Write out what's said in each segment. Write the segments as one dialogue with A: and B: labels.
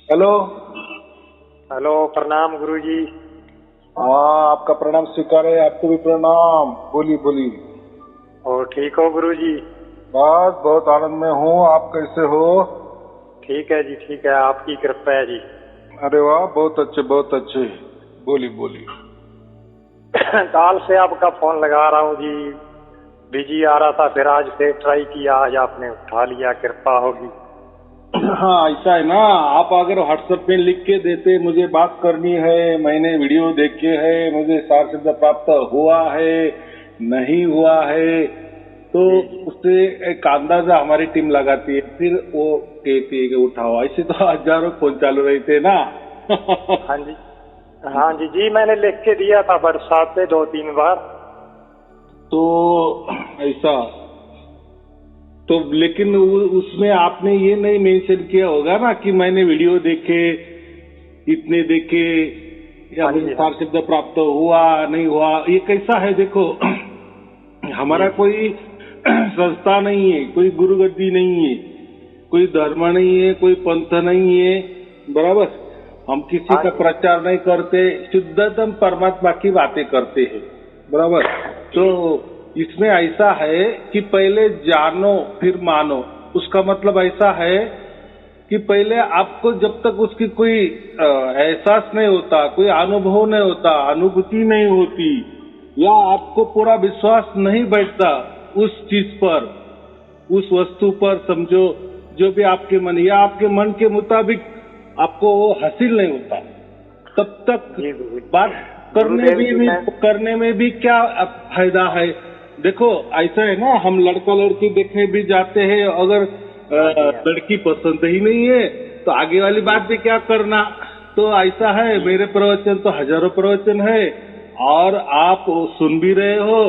A: Hello.
B: Hello, प्रणाम गुरुजी।
A: हाँ, आपका प्रणाम स्वीकार है, आपको भी प्रणाम। बोलिए बोलिए।
B: और ठीक हो गुरुजी?
A: बस बहुत आनंद में हूँ, आप कैसे हो?
B: ठीक है जी, ठीक है, आपकी कृपा है जी।
A: अरे वाह, बहुत अच्छे बहुत अच्छे। बोलिए बोलिए।
B: काल से आपका फोन लगा रहा हूँ जी, बिजी आ रहा था, फिर आज फिर ट्राई किया, आज आपने उठा लिया, कृपा होगी।
A: हाँ, ऐसा है ना, आप अगर व्हाट्सएप में लिख के देते मुझे बात करनी है, मैंने वीडियो देखे है, मुझे सार सिद्ध प्राप्त हुआ है नहीं हुआ है, तो
B: जी जी।
A: उससे एक अंदाजा हमारी टीम लगाती है, फिर वो कहती है कि उठाओ। ऐसे तो हजारों फोन चालू रहते ना।
B: हाँ जी, हाँ जी जी, मैंने लिख के दिया था बरसात पे 2-3 बार।
A: तो ऐसा तो लेकिन उसमें आपने ये नहीं मेंशन किया होगा ना कि मैंने वीडियो देखे, इतने देखे, या
B: हाँ
A: मुझे
B: जी, हाँ
A: सार शब्द प्राप्त हुआ नहीं हुआ। ये कैसा है देखो, हमारा
B: जी जी।
A: कोई संस्था नहीं है, कोई गुरु गद्दी नहीं है, कोई धर्म नहीं है, कोई पंथ नहीं है, बराबर। हम किसी
B: हाँ
A: का
B: जी
A: प्रचार नहीं करते, शुद्धतम परमात्मा की बातें करते हैं, बराबर। तो
B: जी।
A: इसमें ऐसा है कि पहले जानो फिर मानो। उसका मतलब ऐसा है कि पहले आपको जब तक उसकी कोई एहसास नहीं होता, कोई अनुभव नहीं होता, अनुभूति नहीं होती, या आपको पूरा विश्वास नहीं बैठता उस चीज पर, उस वस्तु पर, समझो जो भी आपके मन या आपके मन के मुताबिक आपको वो हासिल नहीं होता, तब तक
B: जी गुरु,
A: बात
B: गुरुदेव जी मैं।
A: करने में भी क्या फायदा है। देखो ऐसा है ना, हम लड़का लड़की देखने भी जाते हैं, अगर
B: हाँ जी, हाँ
A: लड़की पसंद ही नहीं है तो आगे वाली
B: जी
A: बात भी क्या करना। तो ऐसा है,
B: जी।
A: मेरे प्रवचन तो हजारों प्रवचन है और आप सुन भी रहे हो,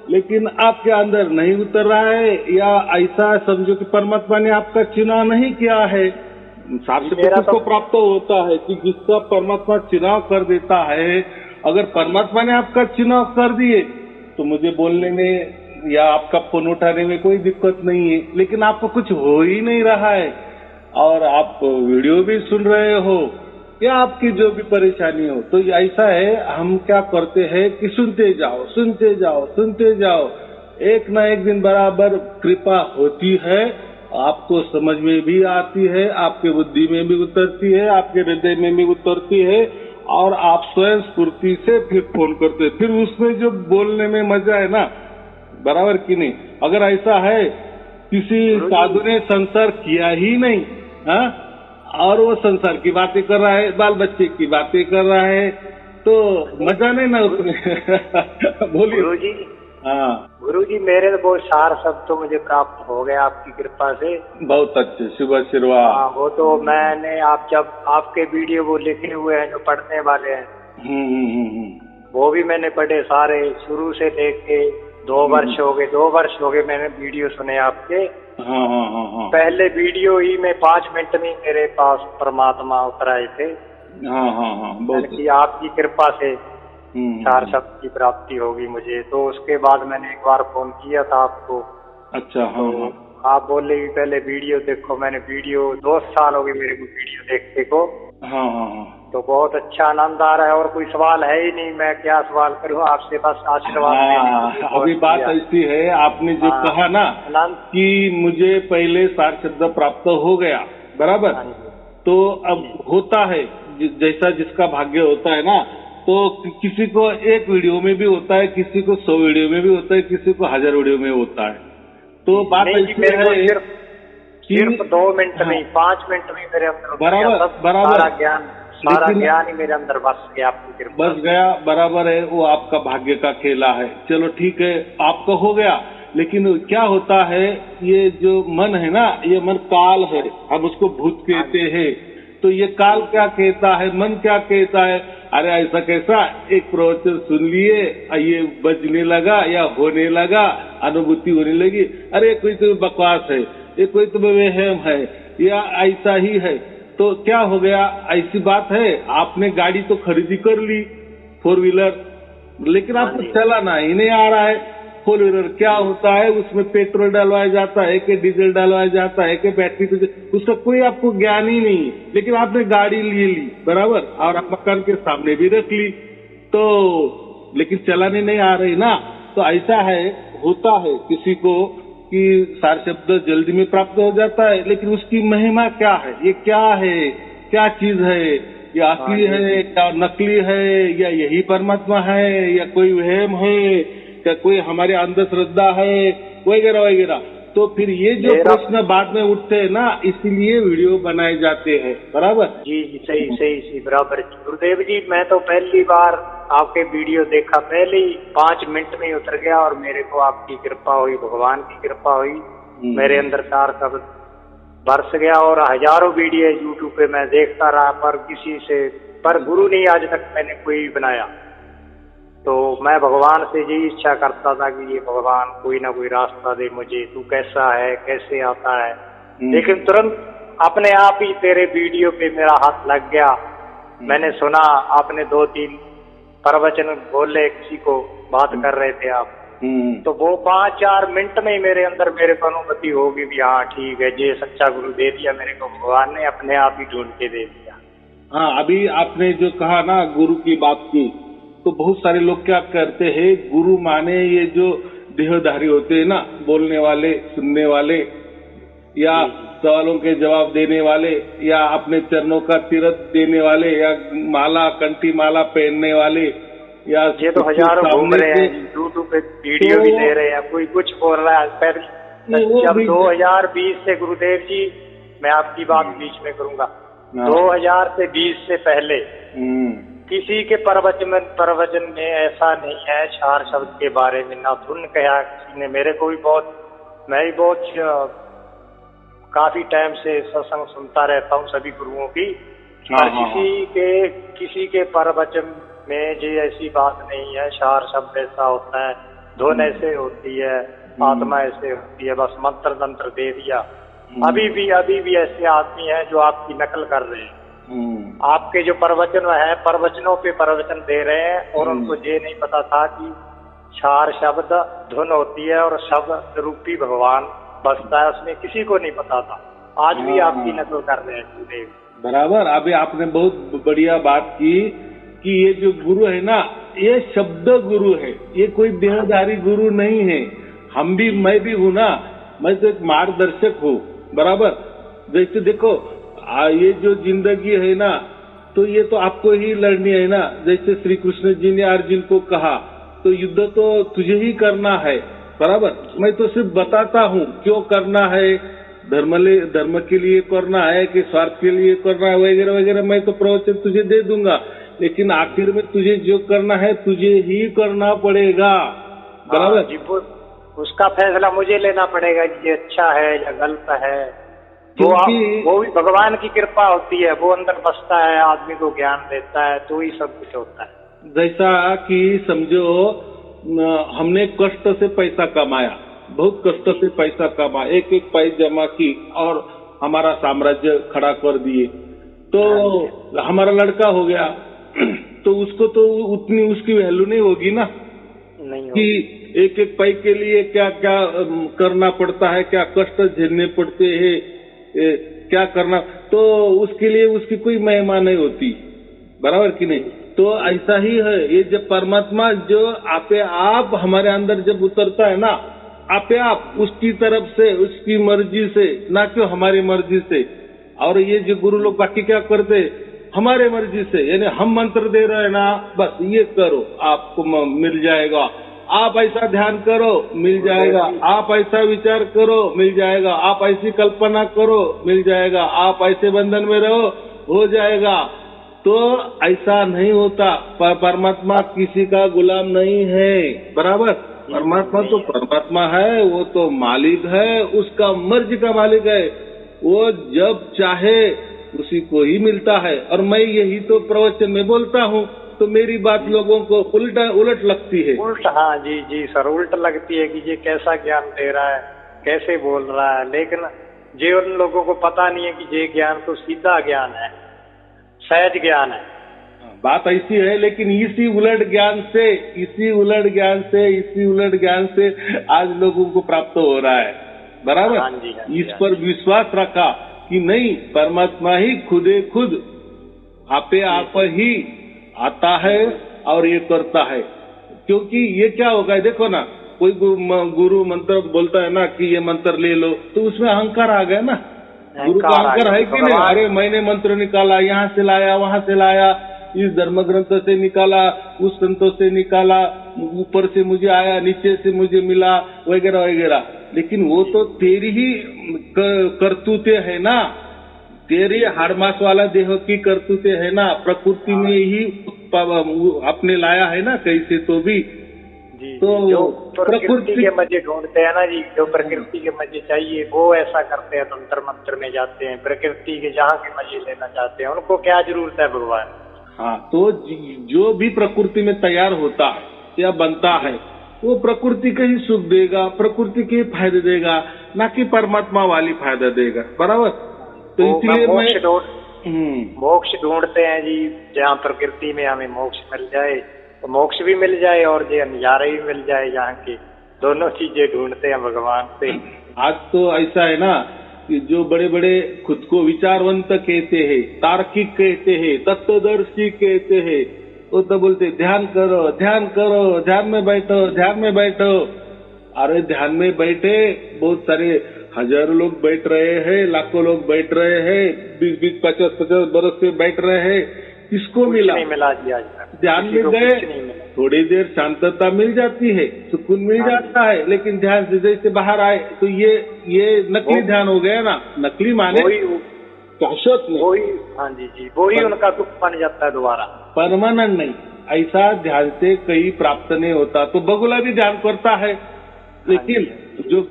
A: लेकिन आपके अंदर नहीं उतर रहा है, या ऐसा समझो कि परमात्मा ने आपका चुनाव नहीं किया है। सार
B: जी
A: से
B: मेरा तो।
A: किसको प्राप्त होता है कि जिसका परमात्मा चुनाव कर देता है। अगर
B: हाँ जी,
A: परमात्मा ने आपका चुनाव कर दिए तो मुझे बोलने में या आपका फोन उठाने में कोई दिक्कत नहीं है, लेकिन आपको कुछ हो ही नहीं रहा है और आप वीडियो भी सुन रहे हो, या आपकी जो भी परेशानी हो, तो ऐसा है, हम क्या करते हैं कि सुनते जाओ सुनते जाओ सुनते जाओ, एक ना एक दिन बराबर कृपा होती है, आपको समझ में भी आती है, आपके बुद्धि में भी उतरती है, आपके हृदय में भी उतरती है, और आप स्वयं स्फूर्ति से फिर फोन करते हैं। फिर उसमें जो बोलने में मजा है ना, बराबर कि नहीं। अगर ऐसा है किसी
B: गुरु जी।
A: साधु ने संसार किया ही नहीं, हाँ, और वो संसार की बातें कर रहा है, बाल बच्चे की बातें कर रहा है, तो
B: नहीं
A: मजा नहीं ना
B: गुरु,
A: उसमें। बोलिए।
B: गुरु जी,
A: हाँ,
B: गुरु जी मेरे वो सार शब्द तो मुझे प्राप्त हो गया आपकी कृपा से।
A: बहुत अच्छे, शुभ आशीर्वाद।
B: हाँ, वो तो मैंने आप जब आपके वीडियो वो लिखे हुए हैं जो पढ़ने वाले हैं, वो भी मैंने पढ़े सारे, शुरू से लेके 2 वर्ष हो गए, 2 वर्ष हो गए मैंने वीडियो सुने आपके।
A: हाँ हाँ हाँ हाँ
B: पहले वीडियो ही में 5 मिनट में मेरे पास परमात्मा उतर आए थे।
A: हाँ हाँ हाँ, बहुत
B: मैंने कि आपकी कृपा से सार
A: हम्म।
B: शब्द की प्राप्ति होगी मुझे, तो उसके बाद मैंने एक बार फोन किया था आपको।
A: अच्छा, हाँ हाँ
B: तो आप बोले कि पहले वीडियो देखो, मैंने वीडियो 2 साल हो गए मेरे को वीडियो देखते को।
A: हाँ हाँ हाँ
B: तो बहुत अच्छा आनंद आ रहा है, और कोई सवाल है ही नहीं, मैं क्या सवाल करूं आपसे, बस आशीर्वाद लेने के लिए
A: हाँ,
B: फोन
A: अभी बात
B: किया।
A: ऐसी है, आपने जो
B: हाँ,
A: कहा ना
B: आनंद।
A: कि मुझे पहले सार शब्द प्राप्त हो गया, बराबर।
B: हाँ जी
A: तो अब
B: जी
A: होता है जैसा जिसका भाग्य होता है ना, तो किसी को एक वीडियो में भी होता है, किसी को 100 वीडियो में भी होता है, किसी को 1000 वीडियो में होता है। तो
B: जी।
A: बात
B: नहीं जी,
A: ऐसी
B: मेरे को
A: है
B: सिर्फ
A: कि
B: 2 मिनट
A: हाँ,
B: में, 5 मिनट में मेरे अंदर उतर गया
A: बराबर
B: सब
A: बराबर,
B: सारा
A: लेकिन
B: ज्ञान ही मेरे अंदर बस गया आपकी कृपा
A: बस
B: से।
A: गया, बराबर है, वो आपका भाग्य का खेला है। चलो ठीक है, आपका हो गया, लेकिन क्या होता है, ये जो मन है ना, ये मन काल है, हम उसको भूत
B: हाँ
A: कहते
B: जी
A: हैं। तो ये काल
B: जी
A: क्या कहता है, मन क्या कहता है, अरे ऐसा कैसा, एक प्रवचन सुन लिए, ये बजने लगा या होने लगा, अनुभूति होने लगी, अरे कोई तो बकवास है, ये कोई तो वहम है, या ऐसा ही है। तो क्या हो गया, ऐसी बात है, आपने गाड़ी तो खरीदी कर ली, 4 व्हीलर, लेकिन
B: हाँ
A: आपको
B: जी
A: चलाना ही नहीं आ रहा है। फोर व्हीलर क्या होता है, उसमें पेट्रोल डलवाया जाता है कि डीजल डलवाया जाता है कि बैटरी, उसका कोई आपको ज्ञान ही नहीं है। लेकिन आपने गाड़ी ले ली बराबर, और मकान के सामने भी रख ली, तो लेकिन चलाने नहीं आ रही ना। तो ऐसा है, होता है किसी को कि सार शब्द जल्दी में प्राप्त हो जाता है, लेकिन उसकी महिमा क्या है, ये क्या है, क्या चीज है, ये असली है या नकली है, या यही परमात्मा है, या कोई वहम है, या कोई हमारे अंधश्रद्धा है, वगैरह वगैरह। तो फिर ये जो प्रश्न बाद में उठते हैं ना, इसीलिए वीडियो बनाए जाते हैं। बराबर
B: जी जी, सही सही सही, बराबर। गुरुदेव जी, मैं तो पहली बार आपके वीडियो देखा, पहले ही 5 मिनट में ही उतर गया, और मेरे को आपकी कृपा हुई, भगवान की कृपा हुई, मेरे अंदर सार शब्द बरस गया। और हजारों वीडियो यूट्यूब पे मैं देखता रहा, पर गुरु नहीं आज तक मैंने कोई बनाया। तो मैं भगवान से यही इच्छा करता था कि ये भगवान कोई ना कोई रास्ता दे मुझे, तू कैसा है, कैसे आता है। लेकिन तुरंत अपने आप ही तेरे वीडियो पे मेरा हाथ लग गया। मैंने सुना, आपने 2-3 प्रवचन बोले, किसी को बात कर रहे थे आप, तो वो 5-4 मिनट में ही मेरे अंदर मेरे को अनुभूति होगी कि हाँ ठीक है, ये सच्चा गुरु दे दिया मेरे को, भगवान ने अपने आप ही ढूंढ के दे दिया।
A: हाँ, अभी आपने जो कहा ना गुरु की बात की, तो बहुत सारे लोग क्या करते हैं, गुरु माने ये जो देहधारी होते हैं ना, बोलने वाले, सुनने वाले, या सवालों के जवाब देने वाले, या अपने चरणों का तीर्थ देने वाले, या माला, कंठी माला पहनने वाले, या
B: ये तो हजारों घूम रहे हैं यूट्यूब पे, वीडियो भी दे रहे हैं, कोई कुछ बोल रहा है। जब 2020 से गुरुदेव जी, मैं आपकी बात बीच में करूंगा, 2000 से 20 से पहले किसी के प्रवचन में ऐसा नहीं है चार शब्द के बारे में ना धुन कहा किसी ने। मेरे को भी मैं भी बहुत काफी टाइम से सत्संग सुनता रहता हूँ सभी गुरुओं की, और किसी के प्रवचन में जी ऐसी बात नहीं है, चार शब्द ऐसा होता है, धुन ऐसे होती है, आत्मा ऐसे होती है, बस मंत्र तंत्र दे दिया। अभी भी ऐसे आदमी हैं जो आपकी नकल कर रहे हैं। आपके जो प्रवचनों पे प्रवचन दे रहे हैं, और उनको ये नहीं पता था कि 4 शब्द धुन होती है और शब्द रूपी भगवान बसता है, उसमें किसी को नहीं पता था। आज भी आपकी नकल कर रहे हैं गुरुदेव।
A: बराबर, अभी आपने बहुत बढ़िया बात की कि ये जो गुरु है ना, ये शब्द गुरु है, ये कोई देहधारी गुरु नहीं है। मैं भी हूँ ना, मैं तो एक मार्गदर्शक हूँ। बराबर, जैसे देखो ये जो जिंदगी है ना, तो ये तो आपको ही लड़नी है ना। जैसे श्री कृष्ण जी ने अर्जुन को कहा, तो युद्ध तो तुझे ही करना है। बराबर, मैं तो सिर्फ बताता हूँ क्यों करना है, धर्म के लिए करना है कि स्वार्थ के लिए करना है, वगैरह वगैरह। मैं तो प्रवचन तुझे दे दूंगा, लेकिन आखिर में तुझे जो करना है तुझे ही करना पड़ेगा। बराबर
B: जी, उसका फैसला मुझे लेना पड़ेगा कि ये अच्छा है या गलत है। वो भी भगवान की कृपा होती है, वो अंदर बसता है, आदमी को ज्ञान देता है, तो ही सब कुछ होता है।
A: जैसा कि समझो हमने कष्ट से पैसा कमाया, बहुत कष्ट से पैसा कमाया, एक एक पैसा जमा की और हमारा साम्राज्य खड़ा कर दिए। तो हमारा लड़का हो गया, तो उसको तो उतनी उसकी वैल्यू नहीं होगी ना,
B: नहीं
A: कि एक एक पैसे के लिए क्या क्या करना पड़ता है, क्या कष्ट झेलने पड़ते हैं, क्या करना, तो उसके लिए उसकी कोई महिमा नहीं होती। बराबर कि नहीं? तो ऐसा ही है, ये जब परमात्मा जो आपे आप हमारे अंदर जब उतरता है ना, आपे आप उसकी तरफ से, उसकी मर्जी से, ना क्यों हमारी मर्जी से। और ये जो गुरु लोग बाकी क्या करते, हमारे मर्जी से, यानी हम मंत्र दे रहे हैं ना, बस ये करो आपको मिल जाएगा, आप ऐसा ध्यान करो मिल जाएगा, आप ऐसा विचार करो मिल जाएगा, आप ऐसी कल्पना करो मिल जाएगा, आप ऐसे बंधन में रहो हो जाएगा। तो ऐसा नहीं होता। परमात्मा किसी का गुलाम नहीं है। बराबर, परमात्मा तो परमात्मा है, वो तो मालिक है, उसका मर्जी का मालिक है, वो जब चाहे उसी को ही मिलता है। और मैं यही तो प्रवचन में बोलता हूँ, तो मेरी बात लोगों को उलट लगती है।
B: हाँ जी सर, उल्ट लगती है कि ये कैसा ज्ञान दे रहा है, कैसे बोल रहा है। लेकिन ये उन लोगों को पता नहीं है कि ये ज्ञान तो सीधा ज्ञान है, सहज ज्ञान है।
A: बात ऐसी है, लेकिन इसी उलट ज्ञान से आज लोगों को प्राप्त हो रहा है। बराबर।
B: हाँ जी, हाँ जी,
A: इस पर विश्वास रखा कि नहीं, परमात्मा ही खुदे खुद आपे आप ही आता है और ये करता है। क्योंकि ये क्या होगा, देखो ना, कोई गुरु मंत्र बोलता है ना कि ये मंत्र ले लो, तो उसमें अहंकार आ गया ना। गुरु का अहंकार है कि नहीं? अरे मैंने मंत्र निकाला, यहाँ से लाया, वहां से लाया, इस धर्म ग्रंथ से निकाला, उस संतों से निकाला, ऊपर से मुझे आया, नीचे से मुझे मिला, वगैरह वगैरह। लेकिन वो तो तेरी ही करतूते है ना, तेरी हर मास वाला देह की करतूते है ना, प्रकृति में ही अपने लाया है ना कैसे तो भी।
B: जी, तो जो प्रकृति के मजे ढूंढते हैं ना जी, जो प्रकृति के मजे चाहिए वो ऐसा करते हैं, तंत्र मंत्र में जाते हैं, प्रकृति के जहाँ के मजे लेना चाहते हैं, उनको क्या जरूरत है भगवान।
A: हाँ, तो जो भी प्रकृति में तैयार होता है या बनता है वो प्रकृति के ही सुख देगा, प्रकृति के फायदे देगा, ना कि परमात्मा वाली फायदा देगा। बराबर। तो इसलिए
B: मोक्ष ढूंढते हैं जी, जहाँ प्रकृति में हमें मोक्ष मिल जाए, तो मोक्ष भी मिल जाए और जो नजारे भी मिल जाए, जहाँ की दोनों चीजें ढूंढते हैं भगवान से।
A: आज तो ऐसा है ना कि जो बड़े बड़े खुद को विचारवंत कहते हैं, तार्किक कहते हैं, तत्वदर्शी कहते हैं, वो तो बोलते ध्यान करो, ध्यान करो, ध्यान में बैठो, ध्यान में बैठो। अरे ध्यान में बैठे बहुत सारे हजारों लोग बैठ रहे हैं, लाखों लोग बैठ रहे हैं, 20-20, 50-50 बरस से बैठ रहे हैं, किसको मिला?
B: नहीं मिला जी।
A: ध्यान में गए, थोड़ी देर शांतता मिल जाती है, सुकून मिल जाता है, लेकिन ध्यान से जैसे बाहर आए तो ये नकली ध्यान हो गया ना। नकली माने शाश्वत नहीं।
B: वही, हाँ जी, वही उनका दुख बन जाता है दोबारा,
A: परमानेंट नहीं। ऐसा ध्यान से कहीं प्राप्त नहीं होता। तो बगुला भी ध्यान करता है, लेकिन जो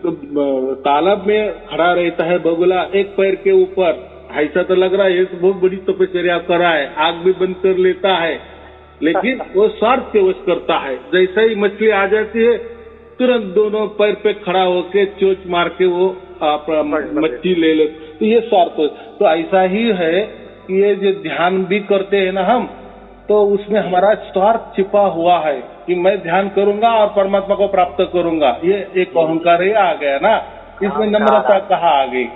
A: तालाब में खड़ा रहता है बगुला एक पैर के ऊपर, ऐसा तो लग रहा है ये तो बहुत बड़ी तपस्या कर रहा है, आग भी बंद कर लेता है, लेकिन वो स्वार्थ के वश करता है। जैसे ही मछली आ जाती है तुरंत दोनों पैर पे खड़ा होके चोंच मार के वो मच्छी ले ले। तो ये स्वार्थ। तो ऐसा ही है कि ये जो ध्यान भी करते हैं ना हम, तो उसमें हमारा स्वार्थ छिपा हुआ है कि मैं ध्यान करूंगा और परमात्मा को प्राप्त करूंगा। ये एक अहंकार ही आ गया ना, इसमें नम्रता कहाँ आ गई?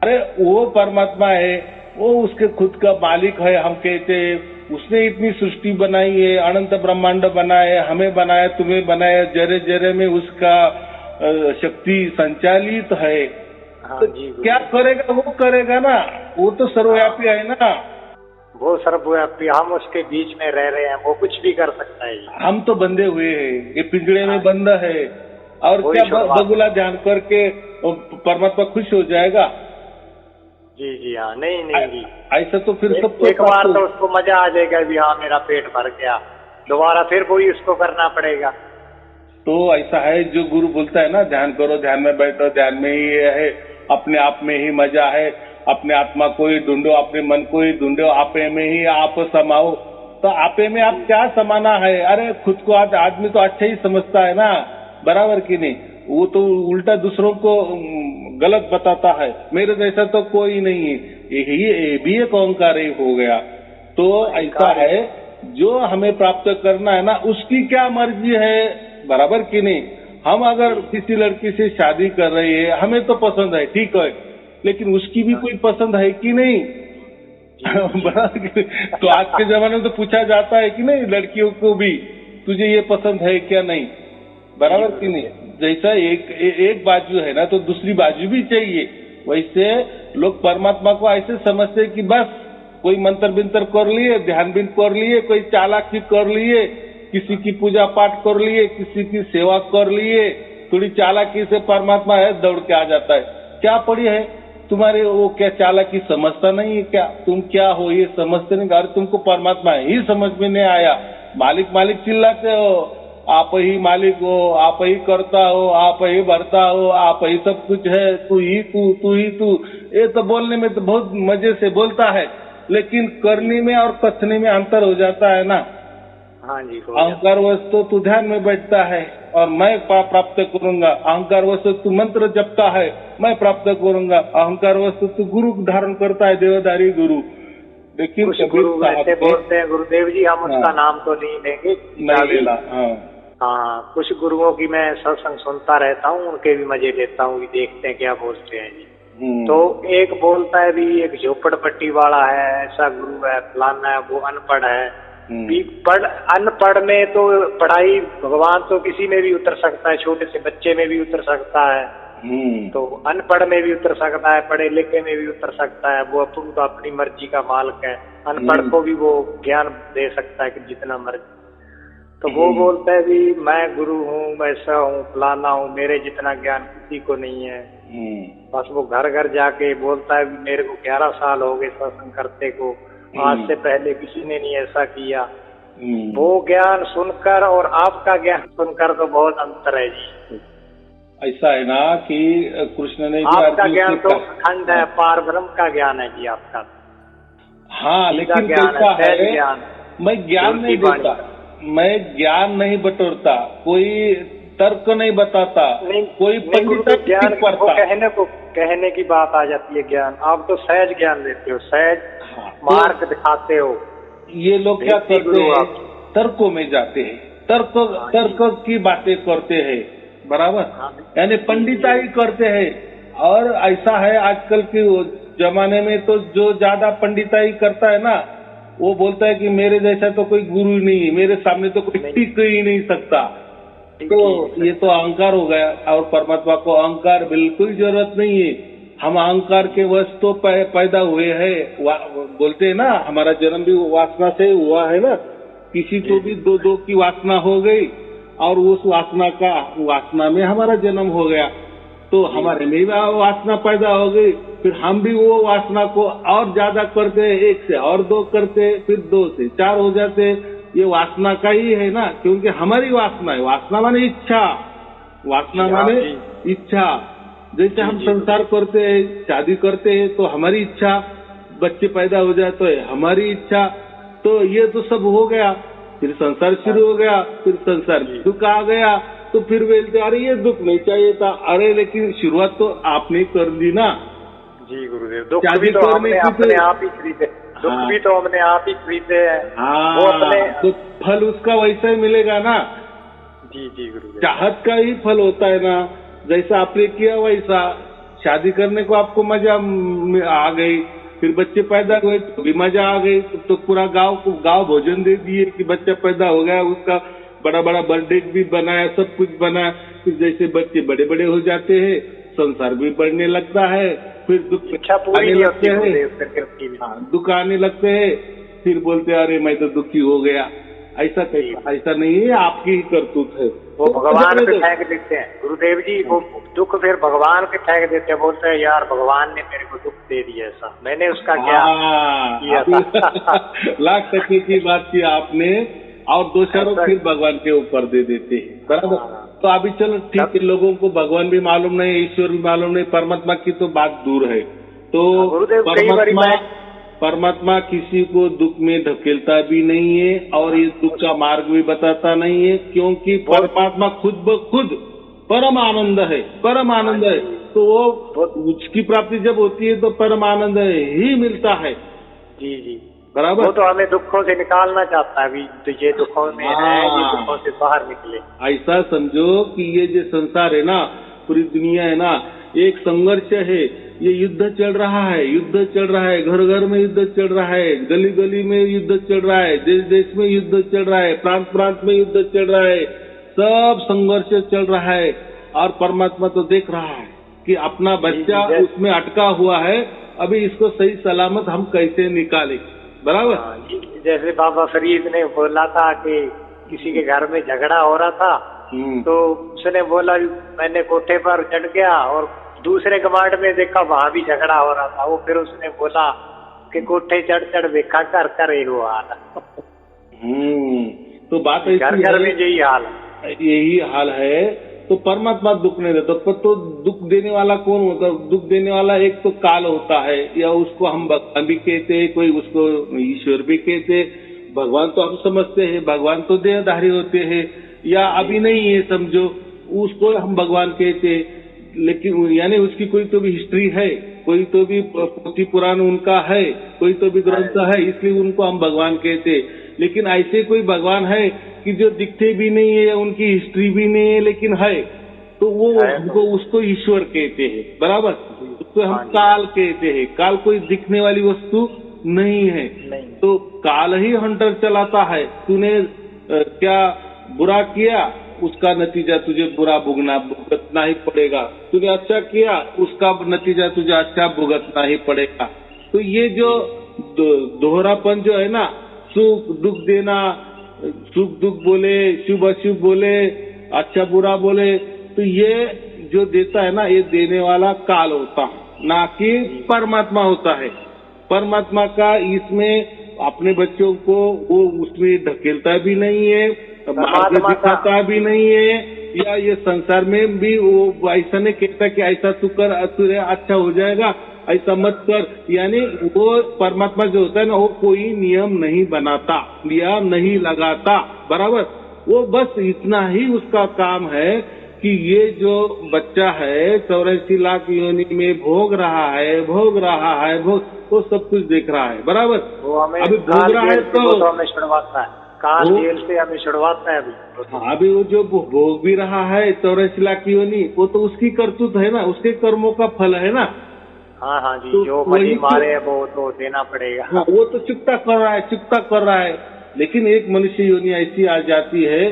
A: अरे वो परमात्मा है, वो उसके खुद का मालिक है। हम कहते हैं उसने इतनी सृष्टि बनाई है, अनंत ब्रह्मांड बनाए, हमें बनाया, तुम्हें बनाया, जरे जरे में उसका शक्ति संचालित है। तो क्या करेगा? वो करेगा ना, वो तो सर्वव्यापी है ना,
B: वो सर्वव्यापी। हम उसके बीच में रह रहे हैं, वो कुछ भी कर सकता है। हम
A: तो बंधे हुए हैं, ये पिंजड़े में बंद है। और क्या बगुला ध्यान करके परमात्मा खुश हो जाएगा?
B: जी हाँ, नहीं जी,
A: ऐसा तो फिर सब
B: एक बार तो उसको मजा आ जाएगा भी हाँ मेरा पेट भर गया, दोबारा फिर वही उसको करना पड़ेगा।
A: तो ऐसा है, जो गुरु बोलता है ना ध्यान करो, ध्यान में बैठो, ध्यान में ही है, अपने आप में ही मजा है, अपने आत्मा को ही ढूंढो, अपने मन को ही ढूंढो, आपे में ही आप समाओ। तो आपे में आप क्या समाना है? अरे खुद को आज आदमी तो अच्छा ही समझता है ना, बराबर की नहीं? वो तो उल्टा दूसरों को गलत बताता है, मेरे जैसा तो कोई नहीं है। ये भी एक अहंकार ही हो गया। तो ऐसा है, जो हमें प्राप्त करना है ना, उसकी क्या मर्जी है, बराबर की नहीं? हम अगर किसी लड़की से शादी कर रहे हैं, हमें तो पसंद है, ठीक है, लेकिन उसकी भी कोई पसंद है कि नहीं? तो आज के जमाने में तो पूछा जाता है कि नहीं लड़कियों को भी, तुझे ये पसंद है क्या नहीं, बराबर की नहीं? जैसा एक बाजू है ना, तो दूसरी बाजू भी चाहिए। वैसे लोग परमात्मा को ऐसे समझते कि बस कोई मंत्र बिंतर कर लिए, ध्यान बिंद कर लिए, कोई चालाकी कर लिए, किसी की पूजा पाठ कर लिए, किसी की सेवा कर लिए, थोड़ी चालाकी से परमात्मा है दौड़ के आ जाता है। क्या पड़ी है तुम्हारे? वो क्या चालाकी समझता नहीं है क्या? तुम क्या हो ये समझते नहीं? अरे तुमको परमात्मा ही समझ में नहीं आया। मालिक मालिक चिल्लाते हो, आप ही मालिक हो, आप ही करता हो, आप ही भरता हो, आप ही सब कुछ है, तू ही तू ही तू। ये तो बोलने में तो बहुत मजे से बोलता है, लेकिन करने में और कथने में अंतर हो जाता है ना।
B: हाँ जी,
A: अहंकार वस्तु तू ध्यान में बैठता है और मैं प्राप्त करूंगा, अहंकार वस्तु तू मंत्र जपता है, मैं प्राप्त करूंगा, अहंकार वस्तु तू गुरु धारण करता है, देवदारी गुरु, लेकिन
B: कुछ गुरु ऐसे बोलते हैं, गुरुदेव जी हम उसका नाम तो नहीं लेंगे,
A: नहीं लेना।
B: हाँ, कुछ गुरुओं की मैं सत्संग सुनता रहता हूँ, उनके भी मजे लेता हूँ, देखते हैं क्या बोलते हैं जी। तो एक बोलता है भी एक झोपड़पट्टी वाला है, ऐसा गुरु है, फलाना है, वो अनपढ़ है। अनपढ़ में तो पढ़ाई, भगवान तो किसी में भी उतर सकता है, छोटे से बच्चे में भी उतर सकता है, तो अनपढ़ में भी उतर सकता है, पढ़े लिखे में भी उतर सकता है। वो तो अपनी मर्जी का मालिक है, अनपढ़ को भी वो ज्ञान दे सकता है कि जितना मर्जी। तो वो बोलता है भी मैं गुरु हूँ, ऐसा हूँ, फलाना हूँ, मेरे जितना ज्ञान किसी को नहीं है। बस वो घर घर जाके बोलता है मेरे को 11 साल हो गए सत्संग करते को, आज से पहले किसी ने नहीं ऐसा किया। वो ज्ञान सुनकर और आपका ज्ञान सुनकर तो बहुत अंतर है जी।
A: ऐसा है ना कि कृष्ण ने
B: आपका ज्ञान तो अखंड है, पार ब्रह्म का ज्ञान है जी आपका।
A: हाँ, लेकिन कैसा है, मैं ज्ञान नहीं देता, मैं ज्ञान नहीं बटोरता, कोई तर्क नहीं बताता, कोई पंडित
B: ज्ञान कहने की बात आ जाती है। ज्ञान आप तो सहज ज्ञान देते हो, सहज मार्ग दिखाते हो।
A: ये लोग क्या करते हैं, तर्कों में जाते हैं, तर्क की बातें करते हैं, बराबर, यानी पंडिताई करते हैं। और ऐसा है आजकल के जमाने में तो जो ज्यादा पंडिताई करता है ना, वो बोलता है कि मेरे जैसा तो कोई गुरु नहीं है, मेरे सामने तो कोई टिक ही नहीं सकता। तो ये तो अहंकार हो गया, और परमात्मा को अहंकार बिल्कुल जरूरत नहीं है। हम अहंकार के वश तो पैदा हुए हैं, बोलते हैं ना, हमारा जन्म भी वासना से हुआ है ना, किसी को भी दो की वासना हो गई और उस वासना में हमारा जन्म हो गया, तो हमारे में वासना पैदा हो गई, फिर हम भी वो वासना को और ज्यादा करते, 1 से और 2 करते, फिर 2 से 4 हो जाते। ये वासना का ही है ना, क्योंकि हमारी वासना है। वासना माने इच्छा, वासना माने इच्छा। जैसे हम संसार करते हैं, शादी करते हैं तो हमारी इच्छा, बच्चे पैदा हो जाए तो हमारी इच्छा, तो ये तो सब हो गया। फिर संसार शुरू हो गया, फिर संसार दुख आ गया, तो फिर बोलते अरे ये दुख नहीं चाहिए था। अरे लेकिन शुरुआत तो आपने कर दी ना
B: जी गुरुदेव। दुख भी तो हमने अपने आप ही खरीदे, दुख भी तो हमने आप ही खरीदे हैं। वो अपने
A: तो फल उसका वैसा ही मिलेगा ना
B: जी जी गुरुदेव।
A: चाहत का ही फल होता है ना, जैसा आपने किया वैसा। शादी करने को आपको मजा आ गई, फिर बच्चे पैदा हुए तो भी मजा आ गई, तो पूरा गांव भोजन दे दिए कि बच्चा पैदा हो गया, उसका बड़ा बड़ा बर्थडे भी बनाया, सब कुछ बनाया। फिर जैसे बच्चे बड़े बड़े हो जाते हैं, संसार भी बढ़ने लगता है, फिर दुख आने लगते हैं, दुख आने लगते हैं, फिर बोलते अरे मैं तो दुखी हो गया। ऐसा ऐसा नहीं है, आपकी ही करतूत है।
B: वो भगवान पे फेंक देते हैं गुरुदेव जी, वो दुख फिर भगवान पे फेंक देते हैं, बोलते हैं यार भगवान ने मेरे को दुख दे दिया, ऐसा मैंने उसका क्या किया था।
A: लाख टके की बात की आपने, और दोषारोप फिर भगवान के ऊपर दे देते हैं, बराबर। तो अभी चलो ठीक है, लोगों को भगवान भी मालूम नहीं, ईश्वर भी मालूम नहीं, परमात्मा की तो बात दूर है। तो परमात्मा किसी को दुख में धकेलता भी नहीं है, और ये दुख का मार्ग भी बताता नहीं है, क्योंकि परमात्मा खुद ब खुद परम आनंद है, परम आनंद है। तो वो उसकी प्राप्ति जब होती है तो परम आनंद ही मिलता है।
B: जी जी
A: बराबर।
B: वो तो हमें दुखों से निकालना चाहता है अभी, तो ये दुखों में है, ये दुखों से बाहर निकले।
A: ऐसा समझो कि ये जो संसार है ना, पूरी दुनिया है ना, एक संघर्ष है। ये युद्ध चल रहा है, युद्ध चल रहा है, घर घर में युद्ध चल रहा है, गली गली में युद्ध चल रहा है, देश देश में युद्ध चल रहा है, प्रांत प्रांत में युद्ध चल रहा है, सब संघर्ष चल रहा है। और परमात्मा तो देख रहा है कि अपना बच्चा उसमें अटका हुआ है, अभी इसको सही सलामत हम कैसे निकालें, बराबर।
B: जैसे बाबा फरीद ने बोला था कि किसी के घर में झगड़ा हो रहा था, तो उसने बोला मैंने कोठे पर चढ़ गया और दूसरे कमांड में देखा वहां भी झगड़ा हो रहा था। वो फिर उसने बोला कि कोठे चढ़ चढ़ देखा कर कर ही हुआ।
A: तो बात
B: घर घर में यही हाल है,
A: यही हाल है। तो परमात्मा दुख नहीं देता, तो दुख देने वाला कौन होता है? दुख देने वाला एक तो काल होता है, या उसको हम भगवान भी कहते, कोई उसको ईश्वर भी कहते। भगवान तो हम समझते हैं, भगवान तो देहधारी होते हैं, या अभी नहीं है समझो, उसको हम भगवान कहते। लेकिन यानी उसकी कोई तो भी हिस्ट्री है, कोई तो भी पोथी पुराण उनका है, कोई तो भी ग्रंथ है, इसलिए उनको हम भगवान कहते हैं। लेकिन ऐसे कोई भगवान है कि जो दिखते भी नहीं है, उनकी हिस्ट्री भी नहीं है, लेकिन है, तो वो हमको उसको ईश्वर कहते हैं, बराबर। उसको हम काल कहते हैं। काल कोई दिखने वाली वस्तु नहीं है, तो काल ही हंटर चलाता है। तूने क्या बुरा किया, उसका नतीजा तुझे बुरा भुगतना ही पड़ेगा। तूने अच्छा किया, उसका नतीजा तुझे अच्छा भुगतना ही पड़ेगा। तो ये जो दोहरापन जो है ना, सुख दुख देना, सुख दुख बोले, शुभ अशुभ बोले, अच्छा बुरा बोले, तो ये जो देता है ना, ये देने वाला काल होता है, ना कि परमात्मा होता है। परमात्मा का इसमें अपने बच्चों को वो उसमें ढकेलता भी नहीं है, मार्ग दिखाता भी नहीं है, या ये संसार में भी वो ऐसा नहीं कहता कि ऐसा तू कर, तुझे अच्छा हो जाएगा, ऐसा मत कर। यानी वो परमात्मा जो होता है ना, वो कोई नियम नहीं बनाता, नियम नहीं लगाता, बराबर। वो बस इतना ही उसका काम है कि ये जो बच्चा है 84 लाख योनि में भोग रहा है, वो सब कुछ देख रहा है, बराबर।
B: वो हमें
A: अभी भोग रहा है तो
B: हमें छुड़वाता है, काल जेल से हमें छुड़वाता है अभी।
A: हाँ, अभी वो जो भोग भी रहा है 84 लाख योनि, वो तो उसकी करतूत है ना, उसके कर्मों का फल है ना।
B: हाँ जी, तो जो मनी मारे वो तो देना पड़ेगा।
A: हाँ, वो तो चुकता कर रहा है। लेकिन एक मनुष्य योनि ऐसी आ जाती है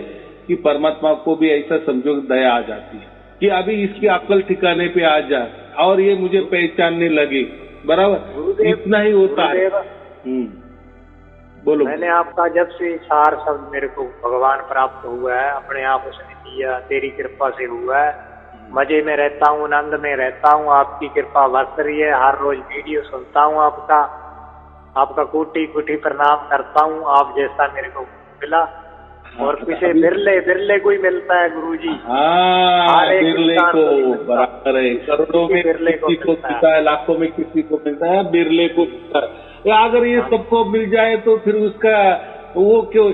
A: कि परमात्मा को भी ऐसा समझो दया आ जाती है कि अभी इसकी अक्ल ठिकाने पे आ जाए और ये मुझे पहचानने लगे, बराबर। इतना ही होता है। बोलो।
B: मैंने आपका जब से सार शब्द मेरे को भगवान प्राप्त हुआ है, अपने आप उसने दिया, तेरी कृपा से हुआ है। मजे में रहता हूँ, आनंद में रहता हूँ, आपकी कृपा बरस रही है। हर रोज वीडियो सुनता हूँ आपका कोटि कोटि प्रणाम करता हूँ। आप जैसा मेरे को मिला और किसी बिरले को ही मिलता है गुरुजी।
A: हाँ, बिरले को बराबर है। करोड़ों में किसी को मिलता है, लाखों में किसी को मिलता है, बिरले को मिलता है। अगर ये सबको मिल जाए तो फिर उसका वो क्यों।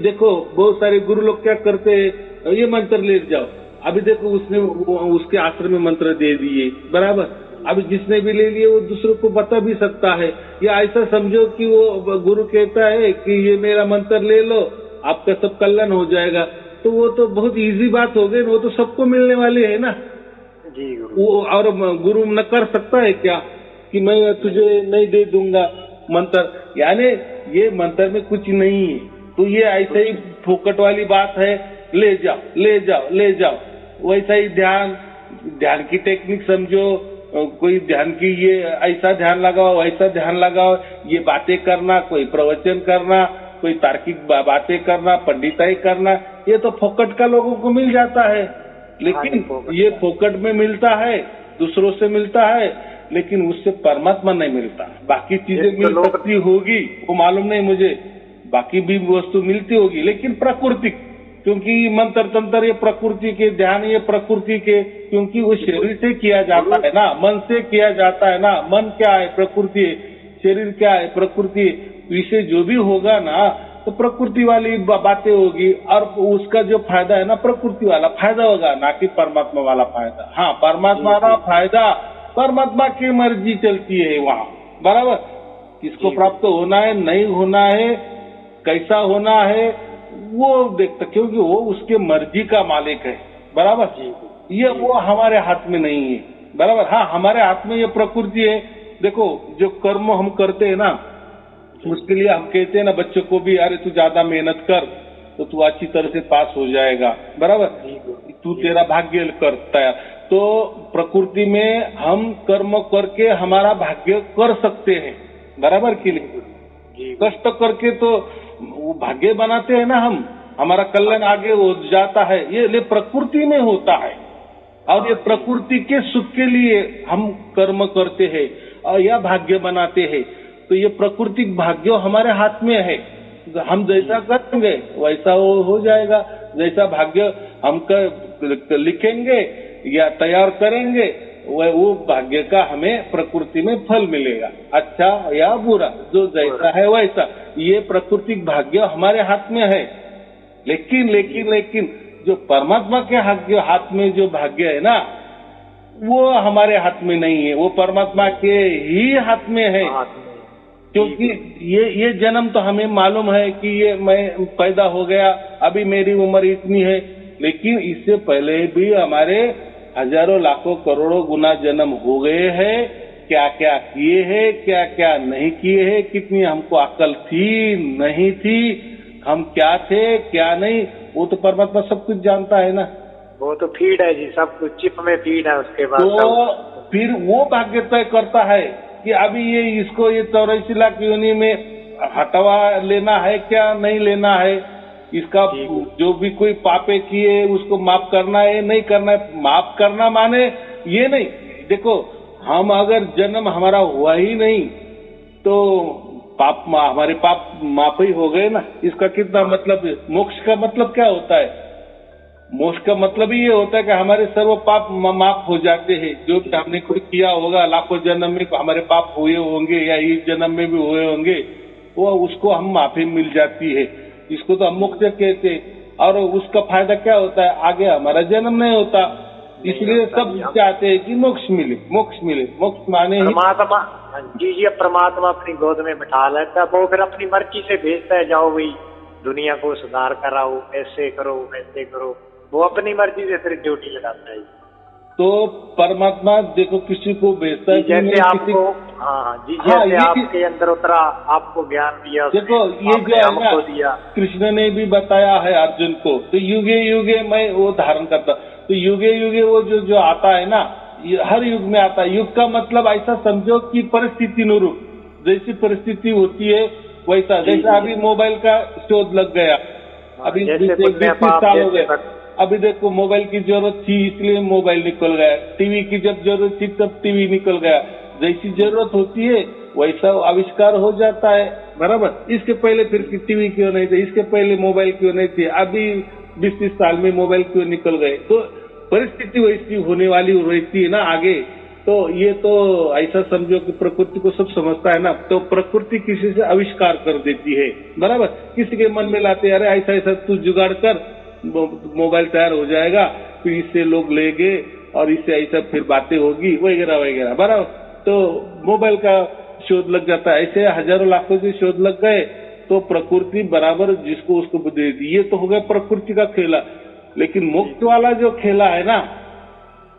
A: देखो बहुत सारे गुरु लोग क्या करते हैं, ये मंत्र ले जाओ। अभी देखो उसने उसके आश्रम में मंत्र दे दिए, बराबर। अभी जिसने भी ले लिए वो दूसरों को बता भी सकता है, या ऐसा समझो कि वो गुरु कहता है कि ये मेरा मंत्र ले लो, आपका सब कल्याण हो जाएगा। तो वो तो बहुत इजी बात हो गई, वो तो सबको मिलने वाली है ना
B: जी गुरु।
A: वो और गुरु न कर सकता है क्या कि मैं तुझे नहीं दे दूंगा मंत्र। यानी ये मंत्र में कुछ नहीं है, तो ये ऐसे ही फोकट वाली बात है। ले जाओ। वैसा ही ध्यान की टेक्निक समझो। कोई ध्यान की ये ऐसा ध्यान लगाओ, वैसा ध्यान लगाओ। ये बातें करना, कोई प्रवचन करना, कोई तार्किक बातें करना, पंडिताई करना, ये तो फोकट का लोगों को मिल जाता है। लेकिन ये फोकट में मिलता है, दूसरों से मिलता है, लेकिन उससे परमात्मा नहीं मिलता। बाकी चीजें मिल सकती होगी, वो मालूम नहीं मुझे, बाकी भी वस्तु मिलती होगी, लेकिन प्राकृतिक, क्योंकि मंत्र तंत्र ये प्रकृति के, ध्यान ये प्रकृति के, क्योंकि वो शरीर से किया जाता है ना, मन से किया जाता है ना। मन क्या है? प्रकृति। शरीर क्या है? प्रकृति। इसे जो भी होगा ना तो प्रकृति वाली बातें होगी, और उसका जो फायदा है ना प्रकृति वाला फायदा होगा, ना कि परमात्मा वाला फायदा। हाँ, परमात्मा वाला फायदा, परमात्मा की मर्जी चलती है वहाँ, बराबर। किसको प्राप्त होना है, नहीं होना है, कैसा होना है, वो देखता, क्योंकि वो उसके मर्जी का मालिक है, बराबर। ये वो हमारे हाथ में नहीं है, बराबर। हाँ, हमारे हाथ में ये प्रकृति है। देखो जो कर्म हम करते हैं ना, उसके लिए हम कहते हैं ना बच्चों को भी, अरे तू ज्यादा मेहनत कर तो तू अच्छी तरह से पास हो जाएगा, बराबर। तू तेरा भाग्य करता है। तो प्रकृति में हम कर्म करके हमारा भाग्य कर सकते हैं, बराबर के लिए कष्ट करके तो वो भाग्य बनाते हैं ना हम, हमारा कल्याण आगे हो जाता है। ये प्रकृति में होता है, और ये प्रकृति के सुख के लिए हम कर्म करते हैं और यह भाग्य बनाते हैं। तो ये प्राकृतिक भाग्य हमारे हाथ में है, हम जैसा करेंगे वैसा वो हो जाएगा। जैसा भाग्य हम लिखेंगे या तैयार करेंगे, वो भाग्य का हमें प्रकृति में फल मिलेगा, अच्छा या बुरा, जो जैसा है वैसा। ये प्राकृतिक भाग्य हमारे हाथ में है। लेकिन जो परमात्मा के हाथ में जो भाग्य है ना, वो हमारे हाथ में नहीं है, वो परमात्मा के ही हाथ में है। क्योंकि ये जन्म तो हमें मालूम है कि ये मैं पैदा हो गया, अभी मेरी उम्र इतनी है, लेकिन इससे पहले भी हमारे हजारों लाखों करोड़ों गुना जन्म हो गए हैं। क्या क्या किए हैं, क्या क्या नहीं किए हैं, कितनी हमको अकल थी नहीं थी, हम क्या थे क्या नहीं, वो तो परमात्मा सब कुछ जानता है ना।
B: वो तो फीड है जी, सब कुछ चिप में फीड है। उसके बाद
A: तो फिर वो भाग्य तय करता है कि अभी ये इसको ये 84 लाख योनि में हटवा लेना है क्या नहीं लेना है, इसका जो भी कोई पापे किए उसको माफ करना है नहीं करना है। माफ करना माने ये नहीं, देखो हम अगर जन्म हमारा हुआ ही नहीं तो पाप हमारे पाप माफ ही हो गए ना। इसका कितना मतलब है? मोक्ष का मतलब क्या होता है? मोक्ष का मतलब ही ये होता है कि हमारे सर्व पाप माफ हो जाते हैं। जो भी हमने कुछ किया होगा लाखों जन्म में हमारे पाप हुए होंगे या इस जन्म में भी हुए होंगे, वो उसको हम माफी मिल जाती है। इसको तो हम मोक्ष कहते हैं। और उसका फायदा क्या होता है? आगे हमारा जन्म नहीं होता। इसलिए सब चाहते हैं कि मोक्ष मिले, मोक्ष मिले। मोक्ष माने
B: परमात्मा जी, अब परमात्मा अपनी गोद में बिठा लेता है, वो फिर अपनी मर्जी से भेजता है, जाओ भाई दुनिया को सुधार कराओ, ऐसे करो वैसे करो। वो अपनी मर्जी से फिर ड्यूटी लगाता है। तो
A: परमात्मा देखो किसी को भेजता है,
B: जैसे आपको जैसे आपके अंदर उतरा, आपको ज्ञान दिया,
A: देखो ये जो है ना दिया, कृष्ण ने भी बताया है अर्जुन को, तो युगे युगे मैं वो धारण करता। तो युगे युगे वो जो आता है ना, हर युग में आता है। युग का मतलब ऐसा समझो कि परिस्थिति अनुरूप जैसी परिस्थिति होती है वैसा। जैसा अभी मोबाइल का शोध लग गया, अभी 20 साल हो गए। अभी देखो मोबाइल की जरूरत थी इसलिए मोबाइल निकल गया, टीवी की जब जरूरत थी तब टीवी निकल गया। जैसी जरूरत होती है वैसा आविष्कार हो जाता है, बराबर। इसके पहले फिर टीवी क्यों नहीं थे, इसके पहले मोबाइल क्यों नहीं थे, अभी 20-30 साल में मोबाइल क्यों निकल गए। तो परिस्थिति वैसी होने वाली रहती है ना आगे। तो ये तो ऐसा समझो कि प्रकृति को सब समझता है ना, तो प्रकृति किसी से आविष्कार कर देती है, बराबर। किसी के मन में लाते अरे ऐसा ऐसा तू जुगाड़ कर, मोबाइल तैयार हो जाएगा, फिर इससे लोग लेंगे और इससे ऐसा फिर बातें होगी वगैरह वगैरह, बराबर। तो मोबाइल का शोध लग जाता है। ऐसे हजारों लाखों के शोध लग गए तो प्रकृति बराबर जिसको उसको दे दी। ये तो हो गया प्रकृति का खेला। लेकिन मोक्ष वाला जो खेला है ना,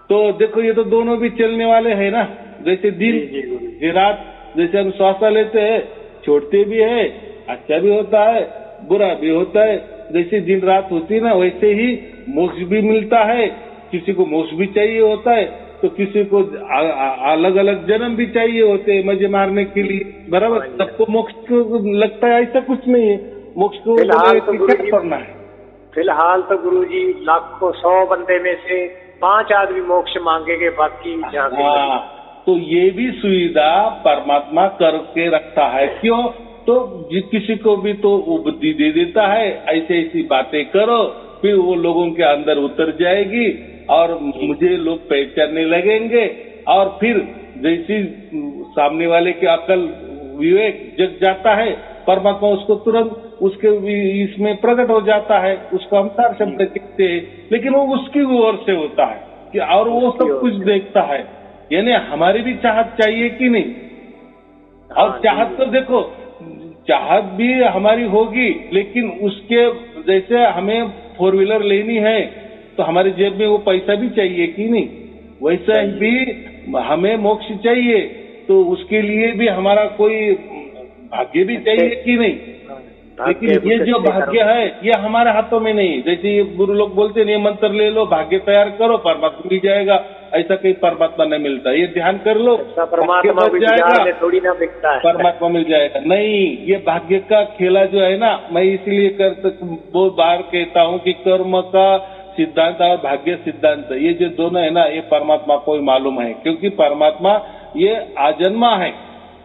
A: तो देखो ये तो दोनों भी चलने वाले हैं ना। जैसे दिन रात, जैसे हम श्वास लेते हैं, छोड़ते भी है, अच्छा भी होता है बुरा भी होता है। जैसे दिन रात होती है ना, वैसे ही मोक्ष भी मिलता है। किसी को मोक्ष भी चाहिए होता है तो किसी को अलग अलग जन्म भी चाहिए होते हैं मजे मारने के लिए, बराबर। सबको मोक्ष को लगता है ऐसा कुछ नहीं है। मोक्ष को क्या करना है?
B: फिलहाल तो गुरुजी लाखों 100 बंदे में से 5 आदमी मोक्ष मांगेंगे, बाकी
A: तो ये भी सुविधा परमात्मा करके रखता है। क्यों? तो किसी को भी तो वो बुद्धि दे देता है, ऐसे ऐसी बातें करो, फिर वो लोगों के अंदर उतर जाएगी और मुझे लोग पहचानने लगेंगे। और फिर जैसी सामने वाले के अकल विवेक जग जाता है, परमात्मा उसको तुरंत उसके इसमें प्रकट हो जाता है। उसको अवतार शब्द कहते हैं, लेकिन वो उसकी ओर से होता है कि और वो सब कुछ देखता है। यानी हमारी भी चाहत चाहिए कि नहीं? और चाहत तो देखो, चाहत भी हमारी होगी, लेकिन उसके जैसे हमें 4 व्हीलर लेनी है तो हमारी जेब में वो पैसा भी चाहिए कि नहीं? वैसा ही हमें मोक्ष चाहिए तो उसके लिए भी हमारा कोई भाग्य भी चाहिए कि नहीं? लेकिन ये जो भाग्य है ये हमारे हाथों में नहीं। जैसे ये गुरु लोग बोलते हैं ये मंत्र ले लो, भाग्य तैयार करो, परमात्मा मिल जाएगा। ऐसा कहीं परमात्मा नहीं मिलता। ये ध्यान कर लो,
B: परमात्मा मिल जाएगा, थोड़ी ना बिकता है,
A: परमात्मा मिल जाएगा। नहीं, ये भाग्य का खेला जो है ना, मैं इसलिए बहुत बार कहता हूँ कि कर्म का सिद्धांत और भाग्य सिद्धांत, ये जो दोनों है ना, ये परमात्मा को ही मालूम है। क्योंकि परमात्मा ये आजन्मा है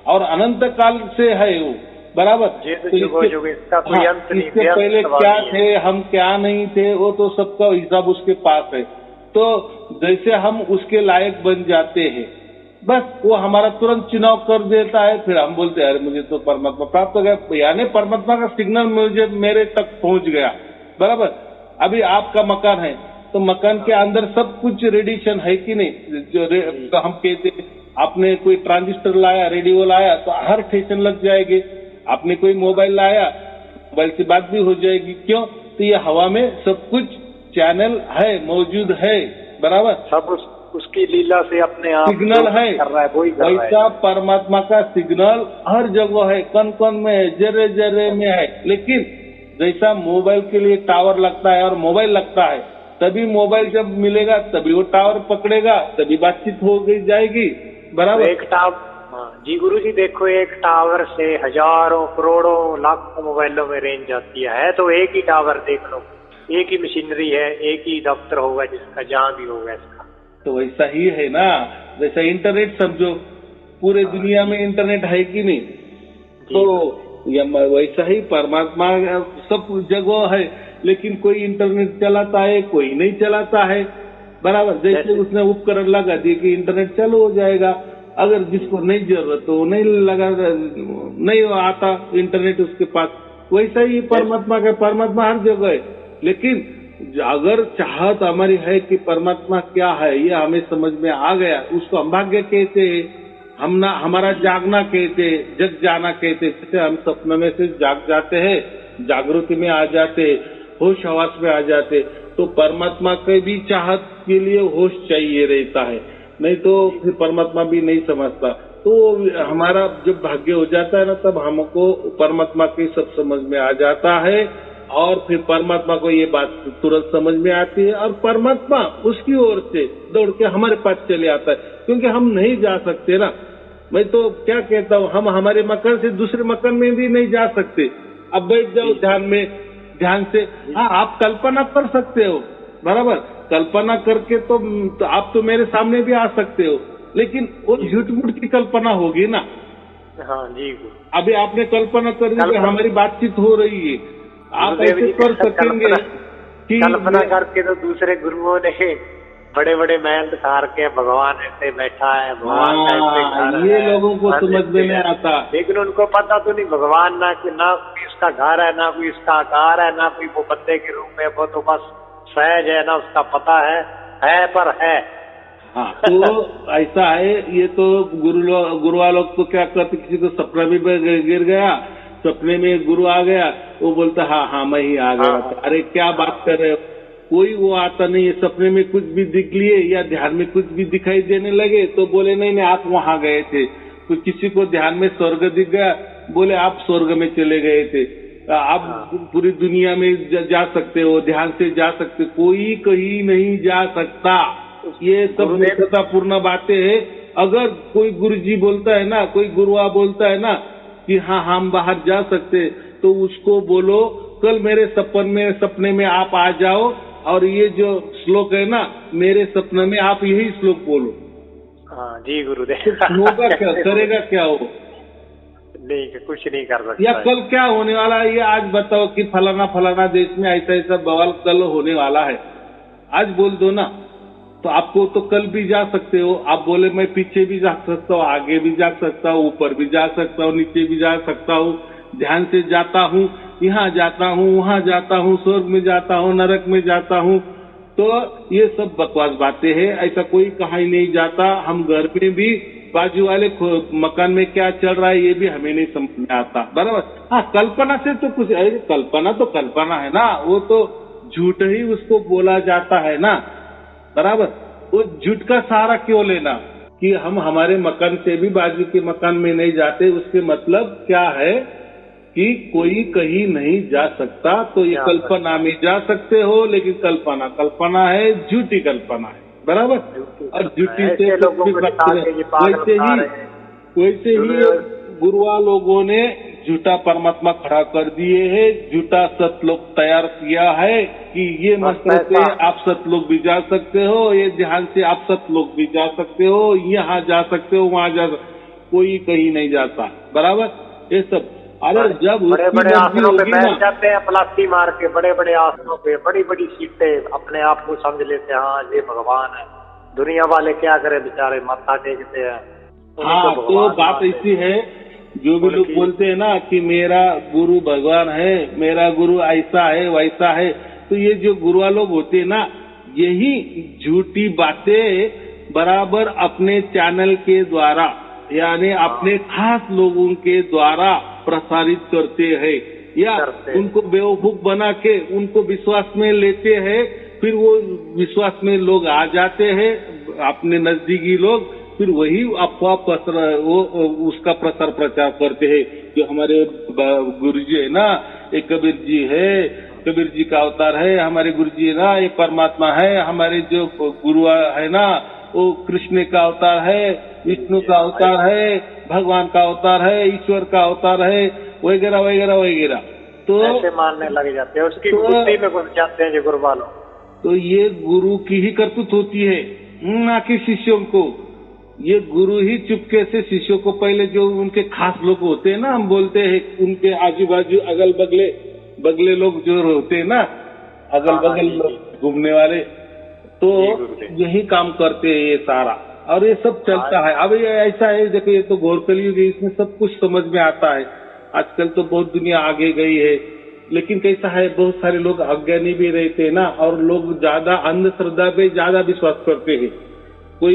A: और अनंत काल से है वो, बराबर।
B: तो इसके
A: पहले क्या थे, हम क्या नहीं थे, वो तो सबका हिसाब उसके पास है। तो जैसे हम उसके लायक बन जाते हैं, बस वो हमारा तुरंत चुनाव कर देता है। फिर हम बोलते हैं अरे मुझे तो परमात्मा प्राप्त हो गया, यानी परमात्मा का सिग्नल मुझे मेरे तक पहुंच गया, बराबर। अभी आपका मकान है तो तो मकान के अंदर सब कुछ रेडिएशन है कि नहीं? तो हम कहते आपने कोई ट्रांजिस्टर लाया, रेडियो लाया तो हर स्टेशन लग जाएगी। आपने कोई मोबाइल लाया, मोबाइल से बात भी हो जाएगी। क्यों? तो ये हवा में सब कुछ चैनल है, मौजूद है, बराबर।
B: सब उसकी लीला से अपने आप
A: सिग्नल है, वैसा परमात्मा का सिग्नल हर जगह है, कण कण में है, जर्रे जर्रे में है। लेकिन जैसा मोबाइल के लिए टावर लगता है और मोबाइल लगता है, तभी मोबाइल जब मिलेगा तभी वो टावर पकड़ेगा, तभी बातचीत हो गई जाएगी, बराबर।
B: एक टावर, जी गुरु जी देखो, एक टावर से हजारों करोड़ों लाखों मोबाइलों में रेंज आती है। तो एक ही टावर देख लो, एक ही मशीनरी है, एक ही दफ्तर होगा जिसका, जहाँ भी होगा इसका।
A: तो वैसा ही है ना, जैसा इंटरनेट समझो, पूरे दुनिया में इंटरनेट है कि नहीं? तो वैसा ही परमात्मा सब जगह है, लेकिन कोई इंटरनेट चलाता है, कोई नहीं चलाता है, बराबर। जैसे उसने उपकरण लगा दिए कि इंटरनेट चालू हो जाएगा। अगर जिसको नहीं जरूरत तो नहीं लगा, नहीं आता इंटरनेट उसके पास। वैसा ही परमात्मा का, परमात्मा हर जगह है। लेकिन अगर चाहत हमारी है कि परमात्मा क्या है ये हमें समझ में आ गया, उसको हम भाग्य कहते हैं, हम ना, हमारा जागना कहते, जग जाना कहते। जैसे हम सपने में से जाग जाते हैं, जागृति में आ जाते, होश हवास में आ जाते, तो परमात्मा के भी चाहत के लिए होश चाहिए रहता है, नहीं तो फिर परमात्मा भी नहीं समझता। तो हमारा जब भाग्य हो जाता है ना, तब हमको परमात्मा की सब समझ में आ जाता है, और फिर परमात्मा को ये बात तुरंत समझ में आती है, और परमात्मा उसकी ओर से दौड़ के हमारे पास चले आता है। क्योंकि हम नहीं जा सकते ना, मैं तो क्या कहता हूँ, हम हमारे मकान से दूसरे मकान में भी नहीं जा सकते। अब बैठ जाओ ध्यान में, ध्यान से। हाँ, आप कल्पना कर सकते हो, बराबर। कल्पना करके तो आप तो मेरे सामने भी आ सकते हो, लेकिन वो झूठ मूठ की कल्पना होगी ना।
B: हाँ जी।
A: अभी आपने कल्पना कर दी कि हमारी बातचीत हो रही है, आप ऐसे कर सकेंगे कि
B: कल्पना करके तो दूसरे गुरुओं ने बड़े बड़े महल दिखा के भगवान ऐसे बैठा है, भगवान
A: ये लोगों को समझ में नहीं आता।
B: लेकिन उनको पता तो नहीं भगवान ना कोई उसका घर है, ना कोई इसका आकार है, ना कोई वो बंदे के रूप में, वो तो बस सहज है, ना उसका पता है पर है।
A: हाँ, तो ऐसा है। ये तो गुरुआ लोग तो क्या करते, किसी को सपना भी गिर गया, सपने में गुरु आ गया, वो बोलता हाँ मैं ही आ गया। अरे क्या बात कर रहे हो, कोई वो आता नहीं है। सपने में कुछ भी दिख लिए या ध्यान में कुछ भी दिखाई देने लगे तो बोले नहीं आप वहां गए थे। तो किसी को ध्यान में स्वर्ग दिख गया, बोले आप स्वर्ग में चले गए थे। आप पूरी दुनिया में जा सकते हो, ध्यान से जा सकते, कोई कहीं नहीं जा सकता। ये सब मूर्खतापूर्ण बातें हैं। अगर कोई गुरुजी बोलता है ना, कोई गुरुआ बोलता है ना कि हाँ हम बाहर जा सकते, तो उसको बोलो कल मेरे सपने में आप आ जाओ, और ये जो श्लोक है ना, मेरे सपने में आप यही श्लोक बोलो।
B: हाँ जी गुरुदेव।
A: होगा क्या, करेगा क्या हो?
B: नहीं, कुछ नहीं कर सकता।
A: या कल क्या होने वाला है ये आज बताओ कि फलाना फलाना देश में ऐसा ऐसा बवाल कल होने वाला है, आज बोल दो ना। तो आपको तो कल भी जा सकते हो। आप बोले मैं पीछे भी जा सकता हूँ, आगे भी जा सकता हूँ, ऊपर भी जा सकता हूँ, नीचे भी जा सकता हूँ, ध्यान से जाता हूँ, यहाँ जाता हूँ, वहाँ जाता हूँ, स्वर्ग में जाता हूँ, नरक में जाता हूँ। तो ये सब बकवास बातें हैं, ऐसा कोई कहीं नहीं जाता। हम घर में भी बाजू वाले मकान में क्या चल रहा है ये भी हमें नहीं समझ में आता, बराबर। हाँ, कल्पना से तो कुछ, कल्पना तो कल्पना है ना, वो तो झूठ ही उसको बोला जाता है ना, बराबर। वो झूठ का सहारा क्यों लेना कि हम हमारे मकान से भी बाजू के मकान में नहीं जाते, उसके मतलब क्या है कि कोई कहीं नहीं जा सकता। तो ये कल्पना में जा सकते हो, लेकिन कल्पना है, झूठी कल्पना है, बराबर। और झूठी से वैसे ही गुरुआ लोगों ने झूठा परमात्मा खड़ा कर दिए है, झूठा सतलोक तैयार किया है कि ये मंत्र से आप सतलोक भी जा सकते हो, ये ध्यान से आप सतलोक भी जा सकते हो, यहाँ जा सकते हो, वहाँ जा सकते, कोई कहीं नहीं जाता, बराबर। ये सब अरे जब
B: बड़े बड़े आसनों पे बैठ जाते हैं, प्लास्टी मार के बड़े बड़े आसनों पे, बड़ी बड़ी सीटें, अपने आप को समझ लेते हैं हाँ ये भगवान है। दुनिया वाले क्या करे बेचारे, माथा टेकते हैं।
A: हाँ, तो बात ऐसी है, जो भी लोग बोलते हैं ना कि मेरा गुरु भगवान है, मेरा गुरु ऐसा है वैसा है, तो ये जो गुरुआ लोग होते हैं ना, यही झूठी बातें बराबर अपने चैनल के द्वारा यानी अपने खास लोगों के द्वारा प्रसारित करते हैं या उनको बेवकूफ बना के उनको विश्वास में लेते हैं। फिर वो विश्वास में लोग आ जाते हैं, अपने नजदीकी लोग, फिर वही अफवाह वो उसका प्रसार प्रचार करते हैं। जो हमारे गुरु जी है ना, एक कबीर जी है, कबीर जी का अवतार है, हमारे गुरु जी है ना, ये परमात्मा है, हमारे जो गुरु है ना वो कृष्ण का अवतार है, विष्णु का अवतार है, भगवान का अवतार है, ईश्वर का अवतार है, वगैरह वगैरह वगैरह। तो
B: ऐसे मानने लग जाते हैं, उसकी बुद्धि में घुस जाते हैं जो गुरु वालों।
A: तो ये गुरु की ही करतूत होती है, ना कि शिष्यों को। ये गुरु ही चुपके से शिष्यों को, पहले जो उनके खास लोग होते हैं ना, हम बोलते हैं उनके आजू बाजू अगल बगले लोग जो होते हैं ना, अगल बगल घूमने वाले, तो यही काम करते हैं ये सारा। और ये सब चलता है। अब ये ऐसा है, देखो ये तो घोर कलयुग है, इसमें सब कुछ समझ में आता है। आजकल तो बहुत दुनिया आगे गई है, लेकिन कैसा है, बहुत सारे लोग अज्ञानी भी रहते हैं ना, और लोग ज्यादा अंधश्रद्धा पे ज्यादा विश्वास करते हैं। कोई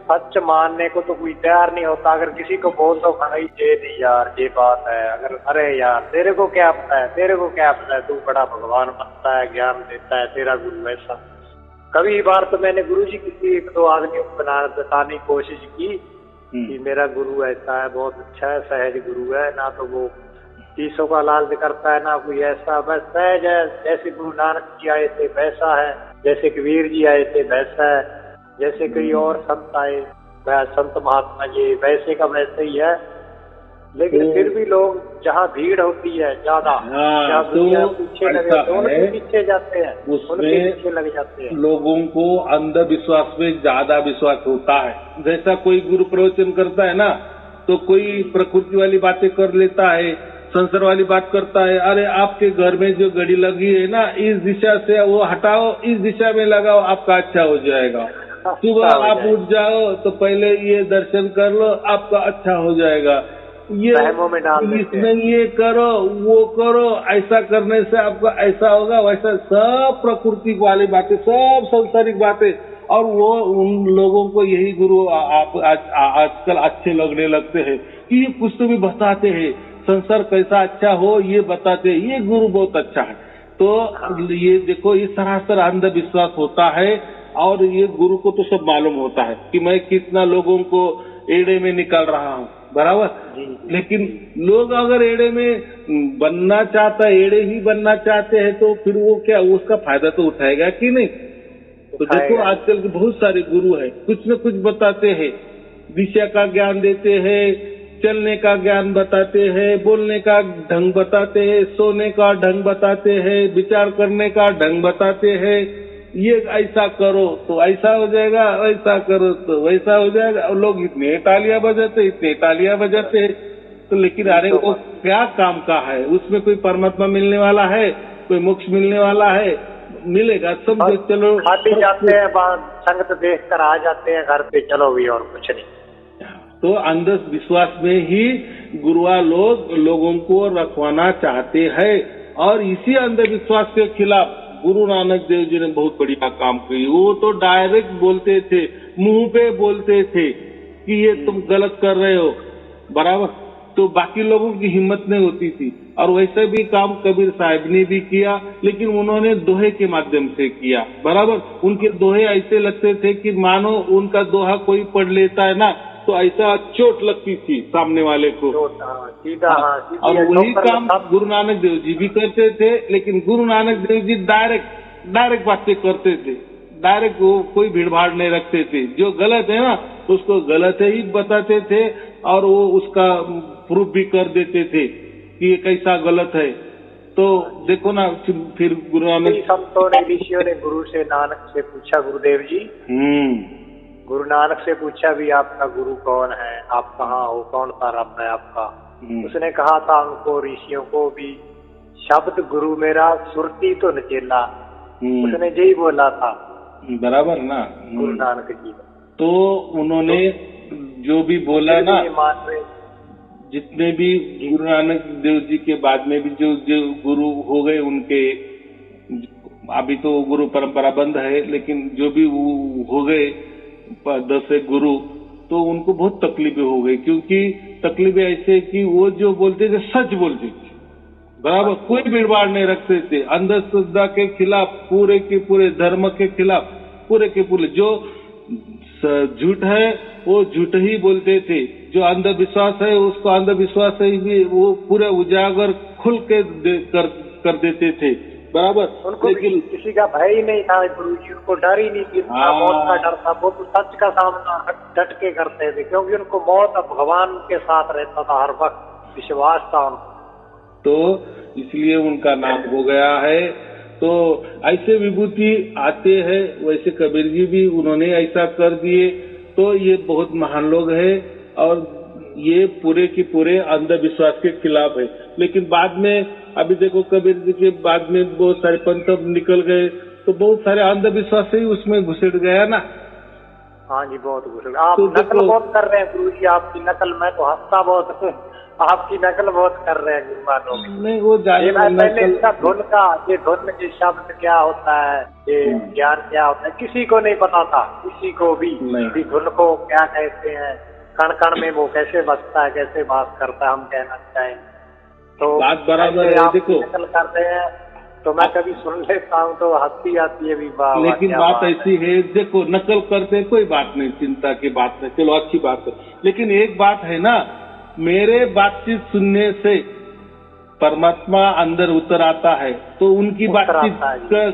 B: सच मानने को तो कोई तैयार नहीं होता। अगर किसी को बोल दो भाई ये नहीं यार ये बात है, अगर अरे यार तेरे को क्या पता है, तेरे को क्या पता है, तू बड़ा भगवान बनता है, ज्ञान देता है, तेरा गुरु ऐसा। कभी बार तो मैंने गुरु जी की एक दो आदमी को बताने की कोशिश की कि मेरा गुरु ऐसा है, बहुत अच्छा है, सहज गुरु है, ना तो वो चीजों का लालच करता है, ना कोई ऐसा, बस सहज है। जैसे गुरु नानक जी आए थे वैसा है, जैसे कबीर जी आए थे वैसा है, जैसे कोई और संत आए, संत महात्मा जी वैसे का वैसे ही है। लेकिन फिर भी लोग जहाँ भीड़ होती है ज्यादा, पीछे लगे उनके पीछे जाते हैं, उनके पीछे लग जाते हैं।
A: लोगों को अंधविश्वास में ज्यादा विश्वास होता है। जैसा कोई गुरु प्रवचन करता है ना, तो कोई प्रकृति वाली बातें कर लेता है, संसार वाली बात करता है। अरे आपके घर में जो घड़ी लगी है ना, इस दिशा से वो हटाओ, इस दिशा में लगाओ, आपका अच्छा हो जाएगा। सुबह आप उठ जाओ तो पहले ये दर्शन कर लो, आपका अच्छा हो जाएगा। ये इसमें ये करो, वो करो, ऐसा करने से आपका ऐसा होगा, वैसा, सब प्रकृति वाली बातें, सब सांसारिक बातें। और वो उन लोगों को यही गुरु आजकल अच्छे लगने लगते हैं कि ये कुछ तो भी बताते हैं, संसार कैसा अच्छा हो ये बताते हैं, ये गुरु बहुत अच्छा है। तो ये देखो, ये सरासर अंधविश्वास होता है। और ये गुरु को तो सब मालूम होता है कि मैं कितना लोगों को एड़े में निकाल रहा हूँ, बराबर। लेकिन लोग अगर एड़े में बनना चाहता है, एड़े ही बनना चाहते हैं, तो फिर वो क्या, उसका फायदा तो उठाएगा कि नहीं। तो देखो आजकल के बहुत सारे गुरु है, कुछ न कुछ बताते हैं, दिशा का ज्ञान देते हैं, चलने का ज्ञान बताते हैं, बोलने का ढंग बताते हैं, सोने का ढंग बताते हैं, विचार करने का ढंग बताते हैं। ये ऐसा करो तो ऐसा हो जाएगा, वैसा करो तो वैसा हो जाएगा। और लोग इतने तालियां बजाते, तो लेकिन अरे वो क्या काम का है, उसमें कोई परमात्मा मिलने वाला है, कोई मोक्ष मिलने वाला है, मिलेगा सब। चलो
B: खाते जाते हैं, संगत देख कर आ जाते हैं घर पे, चलो भी, और कुछ नहीं।
A: तो अंधविश्वास में ही गुरुआ लोग लोगों को रखवाना चाहते हैं। और इसी अंधविश्वास के खिलाफ गुरु नानक देव जी ने बहुत बढ़िया काम की। वो तो डायरेक्ट बोलते थे, मुंह पे बोलते थे कि ये तुम गलत कर रहे हो, बराबर। तो बाकी लोगों की हिम्मत नहीं होती थी। और वैसे भी काम कबीर साहब ने भी किया, लेकिन उन्होंने दोहे के माध्यम से किया, बराबर। उनके दोहे ऐसे लगते थे कि मानो उनका दोहा कोई पढ़ लेता है ना, तो ऐसा चोट लगती थी सामने वाले को।
B: सीधा।
A: और वही काम गुरु नानक देव जी भी करते थे, लेकिन गुरु नानक देव जी डायरेक्ट बातें करते थे, डायरेक्ट वो कोई भीड़ भाड़ नहीं रखते थे। जो गलत है ना उसको गलत ही बताते थे, और वो उसका प्रूफ भी कर देते थे कि ये कैसा गलत है। तो देखो ना, फिर गुरु नानक
B: संतों ने, ऋषियों ने गुरु से नानक से पूछा, गुरुदेव जी, गुरु नानक से पूछा भी आपका गुरु कौन है, आप कहाँ हो, कौन सा रब है आपका। उसने कहा था उनको, ऋषियों को भी, शब्द गुरु मेरा सुरती तो नचेला। उसने यही बोला था,
A: बराबर ना,
B: गुरु नानक जी।
A: तो उन्होंने जो भी बोला ना, जितने भी गुरु नानक देव जी के बाद में भी जो गुरु हो गए, उनके अभी तो गुरु परंपरा बंद है, लेकिन जो भी वो हो गए 10 एक गुरु, तो उनको बहुत तकलीफें हो गई, क्योंकि तकलीफें ऐसे कि वो जो बोलते थे सच बोलते थे, बराबर, कोई भीड़भाड़ नहीं रखते थे, अंधश्रद्धा के खिलाफ, पूरे के पूरे धर्म के खिलाफ, पूरे के पूरे जो झूठ है वो झूठ ही बोलते थे, जो अंधविश्वास है उसको अंधविश्वास ही भी वो पूरे उजागर खुल के कर देते थे, बराबर।
B: उनको लेकिन किसी का भय ही नहीं था गुरु जी, उनको डर ही नहीं था, मौत का डर था, वो तो सच का सामना डट के करते थे, क्योंकि उनको मौत भगवान के साथ रहता था, हर वक्त विश्वास था उनको, तो
A: इसलिए उनका नाम हो गया है। तो ऐसे विभूति आते हैं, वैसे कबीर जी भी उन्होंने ऐसा कर दिए, तो ये बहुत महान लोग हैं और ये पूरे के पूरे अंधविश्वास के खिलाफ है। लेकिन बाद में अभी देखो कबीर जी के बाद में बहुत सारे पंथ निकल गए, तो बहुत सारे अंधविश्वास ही उसमें घुसट गया ना।
B: हाँ जी, बहुत घुसट। आप तो नकल बहुत कर रहे हैं गुरु जी, आपकी नकल, मैं तो हंसता बहुत हूँ, आपकी नकल बहुत कर रहे हैं गुरुमानों में।
A: नहीं वो
B: पहले इसका धुन का, ये धुन के शब्द क्या होता है, ये ज्ञान क्या होता है, किसी को नहीं पता था, किसी को भी धुन को क्या कहते हैं, कण कण में वो कैसे बसता है, कैसे बात करता है, हम कहना चाहें तो
A: बात बराबर है। देखो
B: नकल कर रहे हैं तो मैं कभी सुन लेता हूँ तो हंसी आती है भी,
A: लेकिन बात ऐसी है, देखो नकल करते कोई बात नहीं, चिंता की बात नहीं, चलो अच्छी बात है, लेकिन एक बात है ना, मेरे बातचीत सुनने से परमात्मा अंदर उतर आता है, तो उनकी बातचीत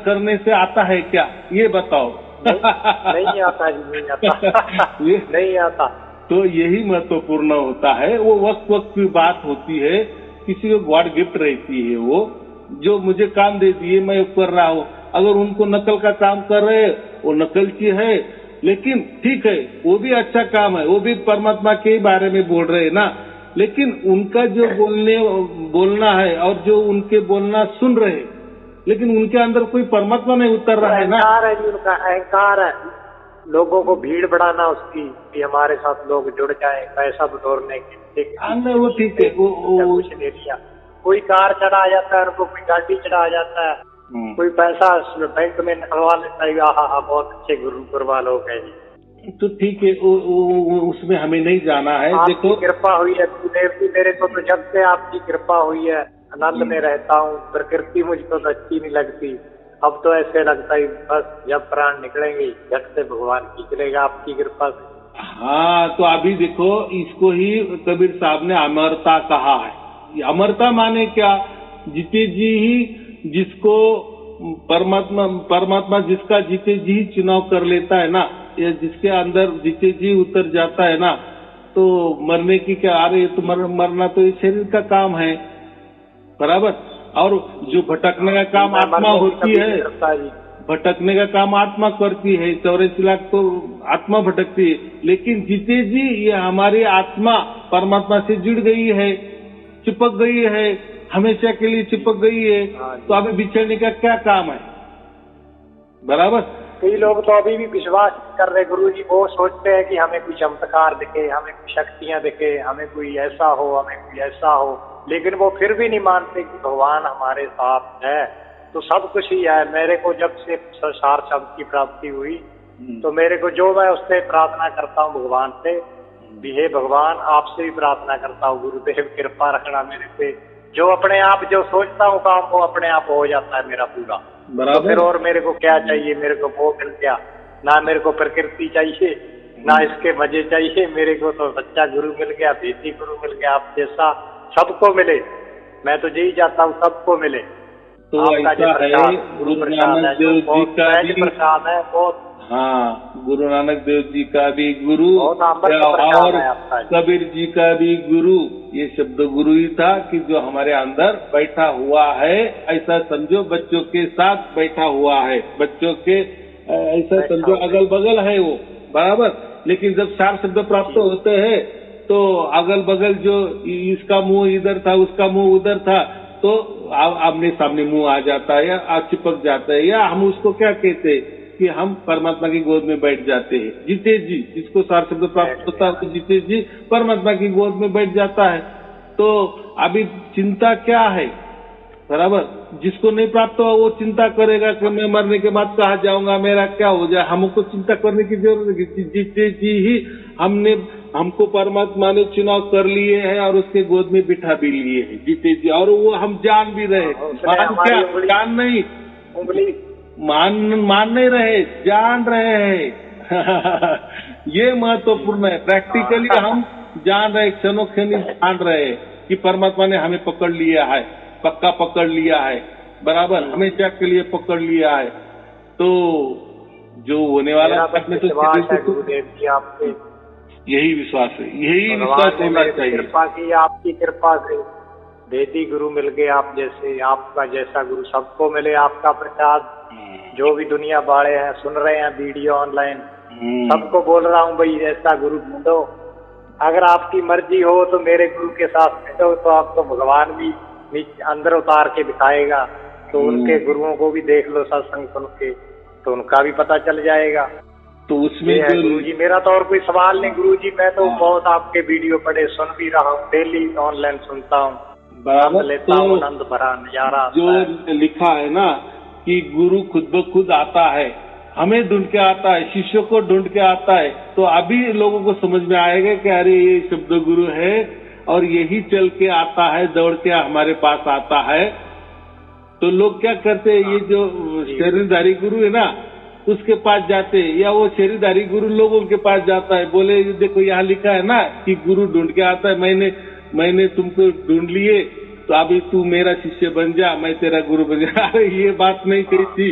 A: करने से आता है क्या, ये बताओ।
B: नहीं आता जी, नहीं आता नहीं आता।
A: तो यही महत्वपूर्ण होता है, वो वक्त वक्त की बात होती है, किसी को गॉड गिफ्ट रहती है, वो जो मुझे काम दे दिए मैं कर रहा हूँ, अगर उनको नकल का काम कर रहे वो नकलची है, लेकिन ठीक है वो भी अच्छा काम है, वो भी परमात्मा के बारे में बोल रहे हैं ना, लेकिन उनका जो बोलना है और जो उनके बोलना सुन रहे, लेकिन उनके अंदर कोई परमात्मा नहीं उतर रहा है ना।
B: अहंकार है जी, उनका अहंकार है, लोगों को भीड़ बढ़ाना उसकी, कि हमारे साथ लोग जुड़ जाए, पैसा बटोरने के।
A: वो ठीक है, वो
B: कुछ ले लिया, कोई कार चढ़ा जाता है उनको, कोई गाड़ी चढ़ा जाता है, कोई पैसा बैंक में निकलवा लेता है, हाँ बहुत अच्छे गुरुकुरवा लोग हैं जी।
A: तो ठीक है, उसमें हमें नहीं जाना है।
B: देखो कृपा हुई है गुरुदेव की मेरे को, तो जब से आपकी कृपा हुई है आनंद में रहता हूँ, प्रकृति मुझको तो अच्छी नहीं लगती, अब तो ऐसे लगता है बस जब प्राण निकलेंगे झट से भगवान खींच आपकी कृपा से।
A: हाँ, तो अभी देखो इसको ही कबीर साहब ने अमरता कहा है। अमरता माने क्या, जीते जी ही जिसको परमात्मा जिसका जीते जी ही चुनाव कर लेता है ना, या जिसके अंदर जीते जी उतर जाता है ना, तो मरने की क्या, अरे तो मरना तो इस शरीर का काम है, बराबर। और जो भटकने का काम आत्मा होती है, भटकने का काम आत्मा करती है, 84 लाख तो आत्मा भटकती है, लेकिन जीते जी ये हमारी आत्मा परमात्मा से जुड़ गई है, चिपक गई है, हमेशा के लिए चिपक गई है, तो अभी बिछड़ने का क्या काम है, बराबर।
B: कई लोग तो अभी भी विश्वास कर रहे गुरु जी, वो सोचते हैं कि हमें कोई चमत्कार दिखे, हमें कोई शक्तियां दिखे, हमें कोई ऐसा हो, हमें कोई ऐसा हो, लेकिन वो फिर भी नहीं मानते कि भगवान हमारे साथ है, तो सब कुछ ही है। मेरे को जब से सार शब्द की प्राप्ति हुई, तो मेरे को जो मैं उससे प्रार्थना करता हूँ भगवान से, हे भगवान आपसे भी प्रार्थना करता हूँ गुरुदेव कृपा रखना मेरे पे, जो अपने आप जो सोचता हूँ काम वो अपने आप हो जाता है मेरा पूरा, तो फिर और मेरे को क्या चाहिए, मेरे को वो मिल गया, ना मेरे को प्रकृति चाहिए, ना इसके मजे चाहिए, मेरे को तो सच्चा गुरु मिल गया, देसी गुरु मिल गया, आप जैसा सबको मिले, मैं तो यही चाहता हूँ सबको मिले।
A: तो ऐसा है, गुरु नानक देव जी का भी
B: प्रसाद है बहुत।
A: हाँ, गुरु नानक देव जी का भी गुरु और कबीर जी का भी गुरु, ये शब्द गुरु ही था कि जो हमारे अंदर बैठा हुआ है, ऐसा समझो बच्चों के साथ बैठा हुआ है, बच्चों के ऐसा समझो अगल बगल है वो, बराबर। लेकिन जब 4 शब्द प्राप्त होते हैं तो अगल बगल जो इसका मुंह इधर था उसका मुंह उधर था, तो आमने सामने मुंह आ जाता है या चिपक जाता है, या हम उसको क्या कहते हैं कि हम परमात्मा की गोद में बैठ जाते हैं। जीते जी जिसको 4 शब्द प्राप्त होता है तो जीते जी परमात्मा की गोद में बैठ जाता है। तो अभी चिंता क्या है, बराबर। जिसको नहीं प्राप्त हुआ वो चिंता करेगा कि मैं मरने के बाद कहाँ जाऊंगा, मेरा क्या हो जाए। हमको चिंता करने की जरूरत है। जीते जी ही हमको परमात्मा ने चुनाव कर लिए हैं और उसके गोद में बिठा भी लिए हैं, जीते जी। और वो हम जान भी रहे, मान क्या, जान नहीं,
B: उंगली
A: मान नहीं रहे, जान रहे हैं। ये महत्वपूर्ण है। प्रैक्टिकली हम जान रहे, क्षणों क्षणी जान रहे कि परमात्मा ने हमें पकड़ लिया है, पक्का पकड़ लिया है, बराबर, हमेशा के लिए पकड़ लिया है। तो जो होने वाला अपने तो
B: गुरुदेव जी आपके
A: यही विश्वास है, यही विश्वास होना चाहिए।
B: कृपा की, आपकी कृपा से वेदी गुरु मिल गए आप जैसे, आपका जैसा गुरु सबको मिले। आपका प्रसाद जो भी दुनिया बाड़े हैं सुन रहे हैं वीडियो ऑनलाइन, सबको बोल रहा हूँ भाई ऐसा गुरु ढूंढो। अगर आपकी मर्जी हो तो मेरे गुरु के साथ बैठो, तो आपको भगवान भी अंदर उतार के दिखाएगा। तो उनके गुरुओं को भी देख लो सत्संग सुन के, तो उनका भी पता चल जाएगा।
A: तो उसमें
B: गुरु जी, मेरा तो और कोई सवाल नहीं गुरु जी, मैं तो बहुत आपके वीडियो पढ़े सुन भी रहा हूँ, डेली ऑनलाइन सुनता हूँ,
A: बराबर
B: लेता हूँ, आनंद भरा नजारा।
A: जो लिखा है ना कि गुरु खुद ब खुद आता है, हमें ढूंढ के आता है, शिष्यों को ढूंढ के आता है। तो अभी लोगों को समझ में आएगा कि अरे ये शब्द गुरु है और यही चल के आता है, दौड़ के हमारे पास आता है। तो लोग क्या करते हैं, ये जो शरीरधारी गुरु है ना उसके पास जाते, या वो शरीरधारी गुरु लोगों के पास जाता है, बोले देखो यहाँ लिखा है ना कि गुरु ढूंढ के आता है, मैंने तुमको ढूंढ लिए, तो अभी तू मेरा शिष्य बन जा, मैं तेरा गुरु बन जा। अरे ये बात नहीं कही थी,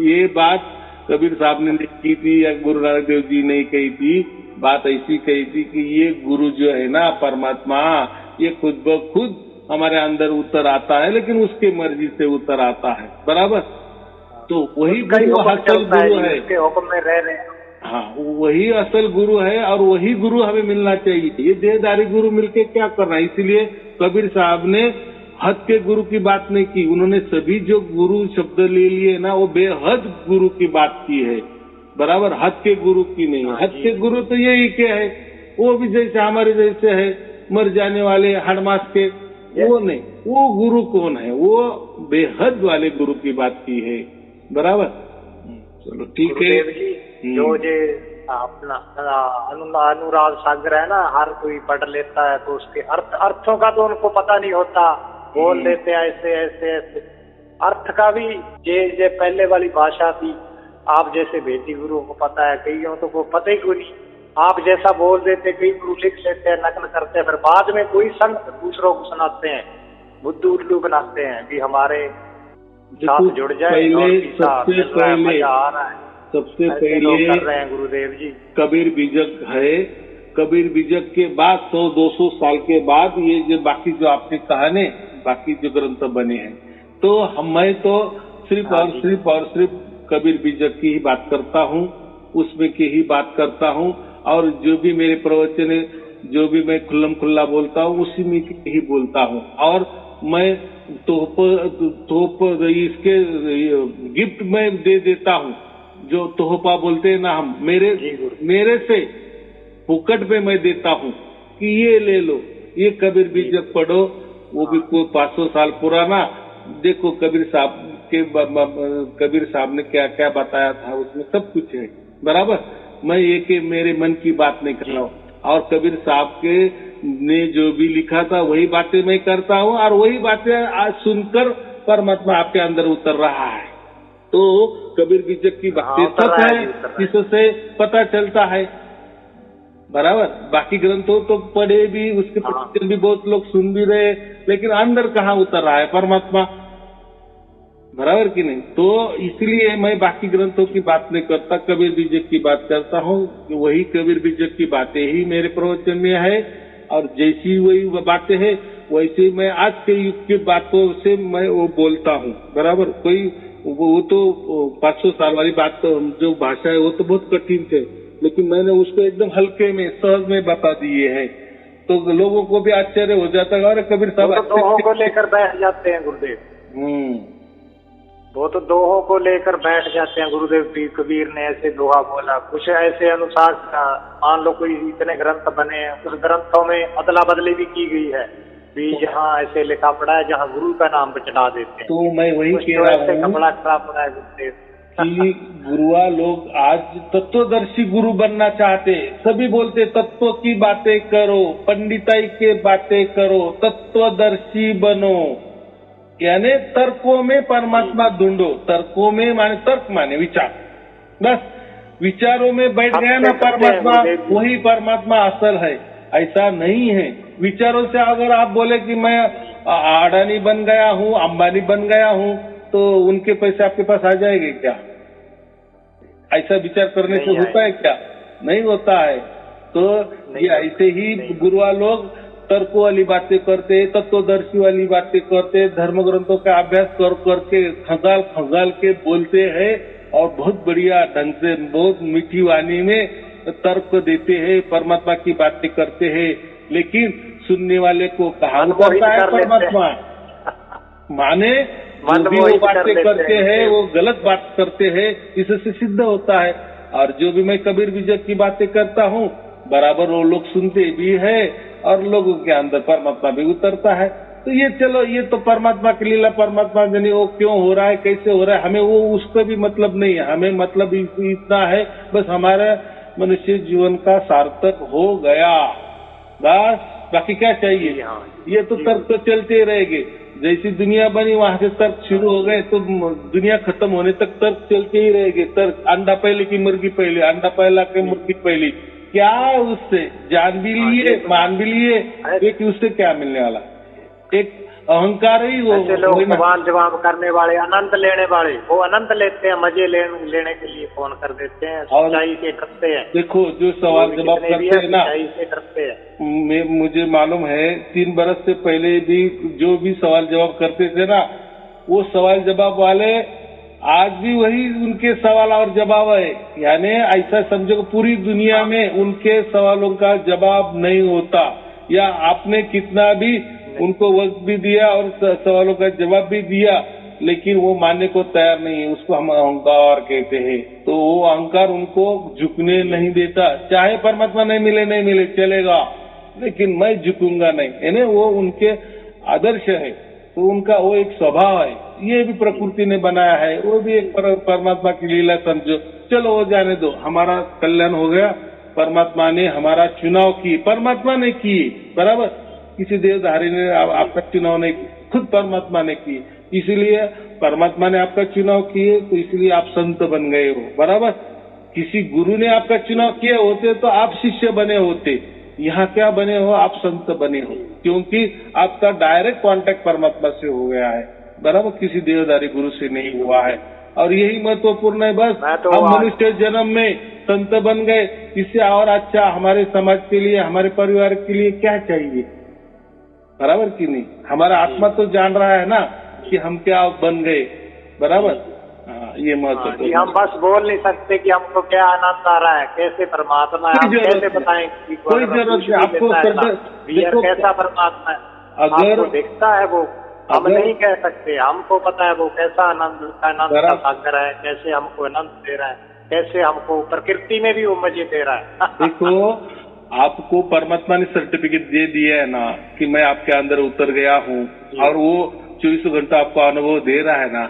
A: ये बात कबीर साहब ने नहीं की थी या गुरु नानक देव जी नहीं कही थी। बात ऐसी कही थी कि ये गुरु जो है ना परमात्मा, ये खुद ब खुद हमारे अंदर उतर आता है, लेकिन उसके मर्जी से उतर आता है, बराबर। तो वही गुरु असल गुरु है,
B: उसके हुक्म में रह रहे हैं।
A: हाँ, वही असल गुरु है और वही गुरु हमें मिलना चाहिए। ये देहधारी गुरु मिलके क्या करना है। इसलिए कबीर साहब ने हद के गुरु की बात नहीं की, उन्होंने सभी जो गुरु शब्द ले लिए ना वो बेहद गुरु की बात की है, बराबर, हद के गुरु की नहीं। हद के गुरु तो यही के है, वो भी जैसे हमारे जैसे है, मर जाने वाले हड़मास के, वो नहीं। वो गुरु कौन है, वो बेहद वाले गुरु की बात की है, बराबर। चलो ठीक है।
B: जो जे अपना अनुराग सागर है ना, हर कोई पढ़ लेता है तो उसके अर्थों का तो उनको पता नहीं होता, बोल लेते हैं ऐसे ऐसे ऐसे। अर्थ का भी जे पहले वाली भाषा थी, आप जैसे भेदी गुरु को पता है, कईयों तो को पता ही कोई नहीं। आप जैसा बोल देते, कई गुरु लिख लेते हैं, नकल करते हैं, फिर बाद में कोई संत दूसरों को सुनाते हैं, बुद्धू उल्लू बनाते हैं भी हमारे साथ जुड़ जाए।
A: सबसे पहले
B: कर रहे हैं गुरुदेव जी,
A: कबीर बीजक है। कबीर बीजक के बाद 100-200 साल के बाद ये जो बाकी जो आपने कहा ने, बाकी जो ग्रंथ बने हैं, तो मैं तो सिर्फ और सिर्फ कबीर बीजक की ही बात करता हूँ, उसमें की ही बात करता हूँ। और जो भी मेरे प्रवचन है, जो भी मैं खुल्लम खुल्ला बोलता हूँ, उसी में की ही बोलता हूँ। और मैं तोहफ इसके गिफ्ट में दे देता हूँ, जो तोहफा बोलते हैं ना हम, मेरे से फुकट में मैं देता हूँ कि ये ले लो, ये कबीर बीजक पढ़ो। वो भी कोई 500 साल पुराना, देखो कबीर साहब ने क्या क्या बताया था, उसमें सब कुछ है, बराबर। मैं ये कि मेरे मन की बात नहीं कर रहा हूँ, और कबीर साहब के ने जो भी लिखा था वही बातें मैं करता हूँ, और वही बातें आज सुनकर परमात्मा आपके अंदर उतर रहा है। तो कबीर बीजक की बातें सच है, इससे पता चलता है, बराबर। बाकी ग्रंथों तो पढ़े भी, उसके प्रवचन भी बहुत लोग सुन भी रहे, लेकिन अंदर कहाँ उतर रहा है परमात्मा, बराबर कि नहीं। तो इसलिए मैं बाकी ग्रंथों की बात नहीं करता, कबीर बीजक की बात करता हूँ। वही कबीर बीजक की बातें ही मेरे प्रवचन में है, और जैसी वही बातें है वैसे मैं आज के युग की बातों से मैं वो बोलता हूँ, बराबर। कोई वो तो 500 साल वाली बात तो जो भाषा है वो तो बहुत कठिन थे, लेकिन मैंने उसको एकदम हल्के में, सहज में बता दिए हैं, तो लोगों को भी आश्चर्य हो जाता है। और कबीर साहब
B: दोहों को लेकर बैठ जाते हैं गुरुदेव, वो तो दोहों को लेकर बैठ जाते हैं। गुरुदेव पीर कबीर ने ऐसे दोहा बोला, कुछ ऐसे अनुसार मान लो कोई इतने ग्रंथ बने हैं, उस ग्रंथों में अदला बदली भी की गई है, भी जहाँ ऐसे लिखा पड़ा है जहाँ गुरु का नाम पे चढ़ा देते हैं।
A: तो मैं वही कह रहा हूँ
B: कपड़ा खराब पड़ा है
A: कि गुरुआ लोग आज तत्वदर्शी गुरु बनना चाहते, सभी बोलते तत्व की बातें करो, पंडिताई के बातें करो, तत्वदर्शी बनो, यानी तर्कों में परमात्मा ढूंढो। तर्कों में माने तर्क माने विचार, बस विचारों में बैठ गया ना परमात्मा, वही परमात्मा असल है। ऐसा नहीं है। विचारों से अगर आप बोले कि मैं अडानी बन गया हूँ, अंबानी बन गया हूँ, तो उनके पैसे आपके पास आ जाएंगे क्या? ऐसा विचार करने से होता है क्या? नहीं होता है। तो ये ऐसे ही गुरुआ लोग तर्कों वाली बातें करते, तत्वदर्शी वाली बातें करते, धर्म ग्रंथों का अभ्यास कर करके खंगाल खंगाल के बोलते हैं और बहुत बढ़िया ढंग से बहुत मीठी वाणी में तर्क देते हैं, परमात्मा की बातें करते हैं, लेकिन सुनने वाले को कहाँ उतरता है परमात्मा? माने जो भी वो बातें करते हैं वो गलत बात करते हैं, इससे सिद्ध होता है। और जो भी मैं कबीर विजय की बातें करता हूँ बराबर वो लोग सुनते भी है और लोगों के अंदर परमात्मा भी उतरता है। तो ये चलो, ये तो परमात्मा की लीला, परमात्मा जाने वो क्यों हो रहा है, कैसे हो रहा है, हमें वो उसका भी मतलब नहीं है। हमें मतलब इतना है बस हमारा मनुष्य जीवन का सार्थक हो गया, बस। बाकी क्या चाहिए? ये तो तर्क तो चलते रहेंगे। जैसी दुनिया बनी वहां से तर्क शुरू हो गए तो दुनिया खत्म होने तक तर्क चलते ही रहेंगे। तर्क, अंडा पहले की मुर्गी पहले, अंडा पहला की मुर्गी पहली, क्या उससे जान भी लिए मान भी लिए, एक उससे क्या मिलने वाला? एक अहंकार ही वो।
B: लोग सवाल जवाब करने वाले, आनंद लेने वाले, वो आनंद लेते हैं, मजे लेने के लिए फोन कर देते हैं, सच्चाई से डरते हैं।
A: देखो जो सवाल जवाब करते हैं ना,
B: सच्चाई से डरते हैं।
A: मुझे मालूम है 3 बरस से पहले भी जो भी सवाल जवाब करते थे ना, वो सवाल जवाब वाले आज भी वही उनके सवाल और जवाब है। यानी ऐसा समझो पूरी दुनिया में उनके सवालों का जवाब नहीं होता, या आपने कितना भी उनको वक्त भी दिया और सवालों का जवाब भी दिया, लेकिन वो मानने को तैयार नहीं है। उसको हम अहंकार कहते हैं। तो वो अहंकार उनको झुकने नहीं देता। चाहे परमात्मा नहीं मिले चलेगा, लेकिन मैं झुकूंगा नहीं, यानी वो उनके आदर्श है। तो उनका वो एक स्वभाव है। ये भी प्रकृति ने बनाया है, वो भी एक परमात्मा की लीला समझो। चलो वो जाने दो, हमारा कल्याण हो गया। परमात्मा ने हमारा चुनाव किए, परमात्मा ने किए, बराबर। किसी देवधारी ने आपका चुनाव नहीं, खुद परमात्मा ने किए। इसीलिए परमात्मा ने आपका चुनाव किए, तो इसलिए आप संत बन गए हो, बराबर। किसी गुरु ने आपका चुनाव किए होते तो आप शिष्य बने होते। यहाँ क्या बने हो? आप संत बने हो, क्योंकि आपका डायरेक्ट कांटेक्ट परमात्मा से हो गया है, बराबर। किसी देवधारी गुरु से नहीं हुआ है। और यही महत्वपूर्ण है। बस हम मनुष्य जन्म में संत बन गए, इससे और अच्छा हमारे समाज के लिए, हमारे परिवार के लिए क्या चाहिए? बराबर कि नहीं? हमारा आत्मा तो जान रहा है ना कि हम क्या बन गए, बराबर। ये महत्व।
B: हम बस बोल नहीं सकते कि हमको क्या आनंद आ रहा है, कैसे परमात्मा है, कैसे बताएं?
A: कोई जरूरत नहीं आपको।
B: कैसा परमात्मा है
A: अगर
B: दिखता है वो हम नहीं कह सकते। हमको पता है वो कैसा आनंद का सागर है, कैसे हमको आनंद दे रहा है, कैसे हमको प्रकृति में भी वो मजे दे रहा है।
A: देखो, आपको परमात्मा ने सर्टिफिकेट दे दिया है ना कि मैं आपके अंदर उतर गया हूँ, और वो 24 घंटा आपको अनुभव दे रहा है ना,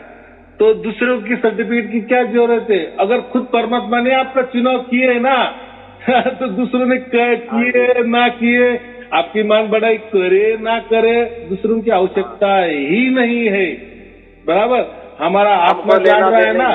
A: तो दूसरों की सर्टिफिकेट की क्या जरूरत है? अगर खुद परमात्मा ने आपका चुनाव किए है ना तो दूसरों ने किए ना किए, आपकी मान बढ़ाई करे ना करे, दूसरों की आवश्यकता ही नहीं है, बराबर। हमारा आत्मा जान रहा है ना,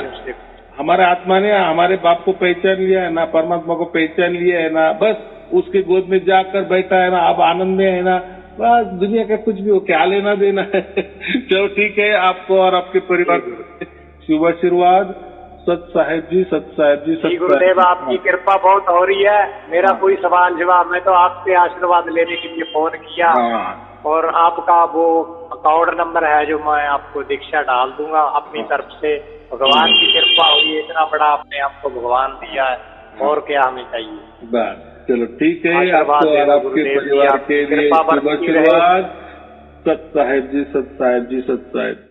A: हमारे आत्मा ने हमारे बाप को पहचान लिया है ना, परमात्मा को पहचान लिया है ना, बस उसके गोद में जाकर बैठा है ना, अब आनंद में है ना, बस दुनिया का कुछ भी हो, क्या लेना देना है। चलो ठीक है, आपको और आपके परिवार को शुभ आशीर्वाद। सत साहेब जी, सत साहेब जी, सत
B: गुरुदेव, आपकी कृपा बहुत हो रही है। मेरा कोई सवाल जवाब, मैं तो आपसे आशीर्वाद लेने के लिए फोन किया, और आपका वो अकाउंट नंबर है जो मैं आपको दीक्षा डाल दूंगा अपनी तरफ से। भगवान की कृपा हुई, इतना बड़ा आपने आपको भगवान दिया है, और क्या हमें चाहिए?
A: बस चलो ठीक है, आपको और आपके परिवार के लिए शुभ आशीर्वाद। सत साहेब जी, सत साहेब जी, सत साहेब।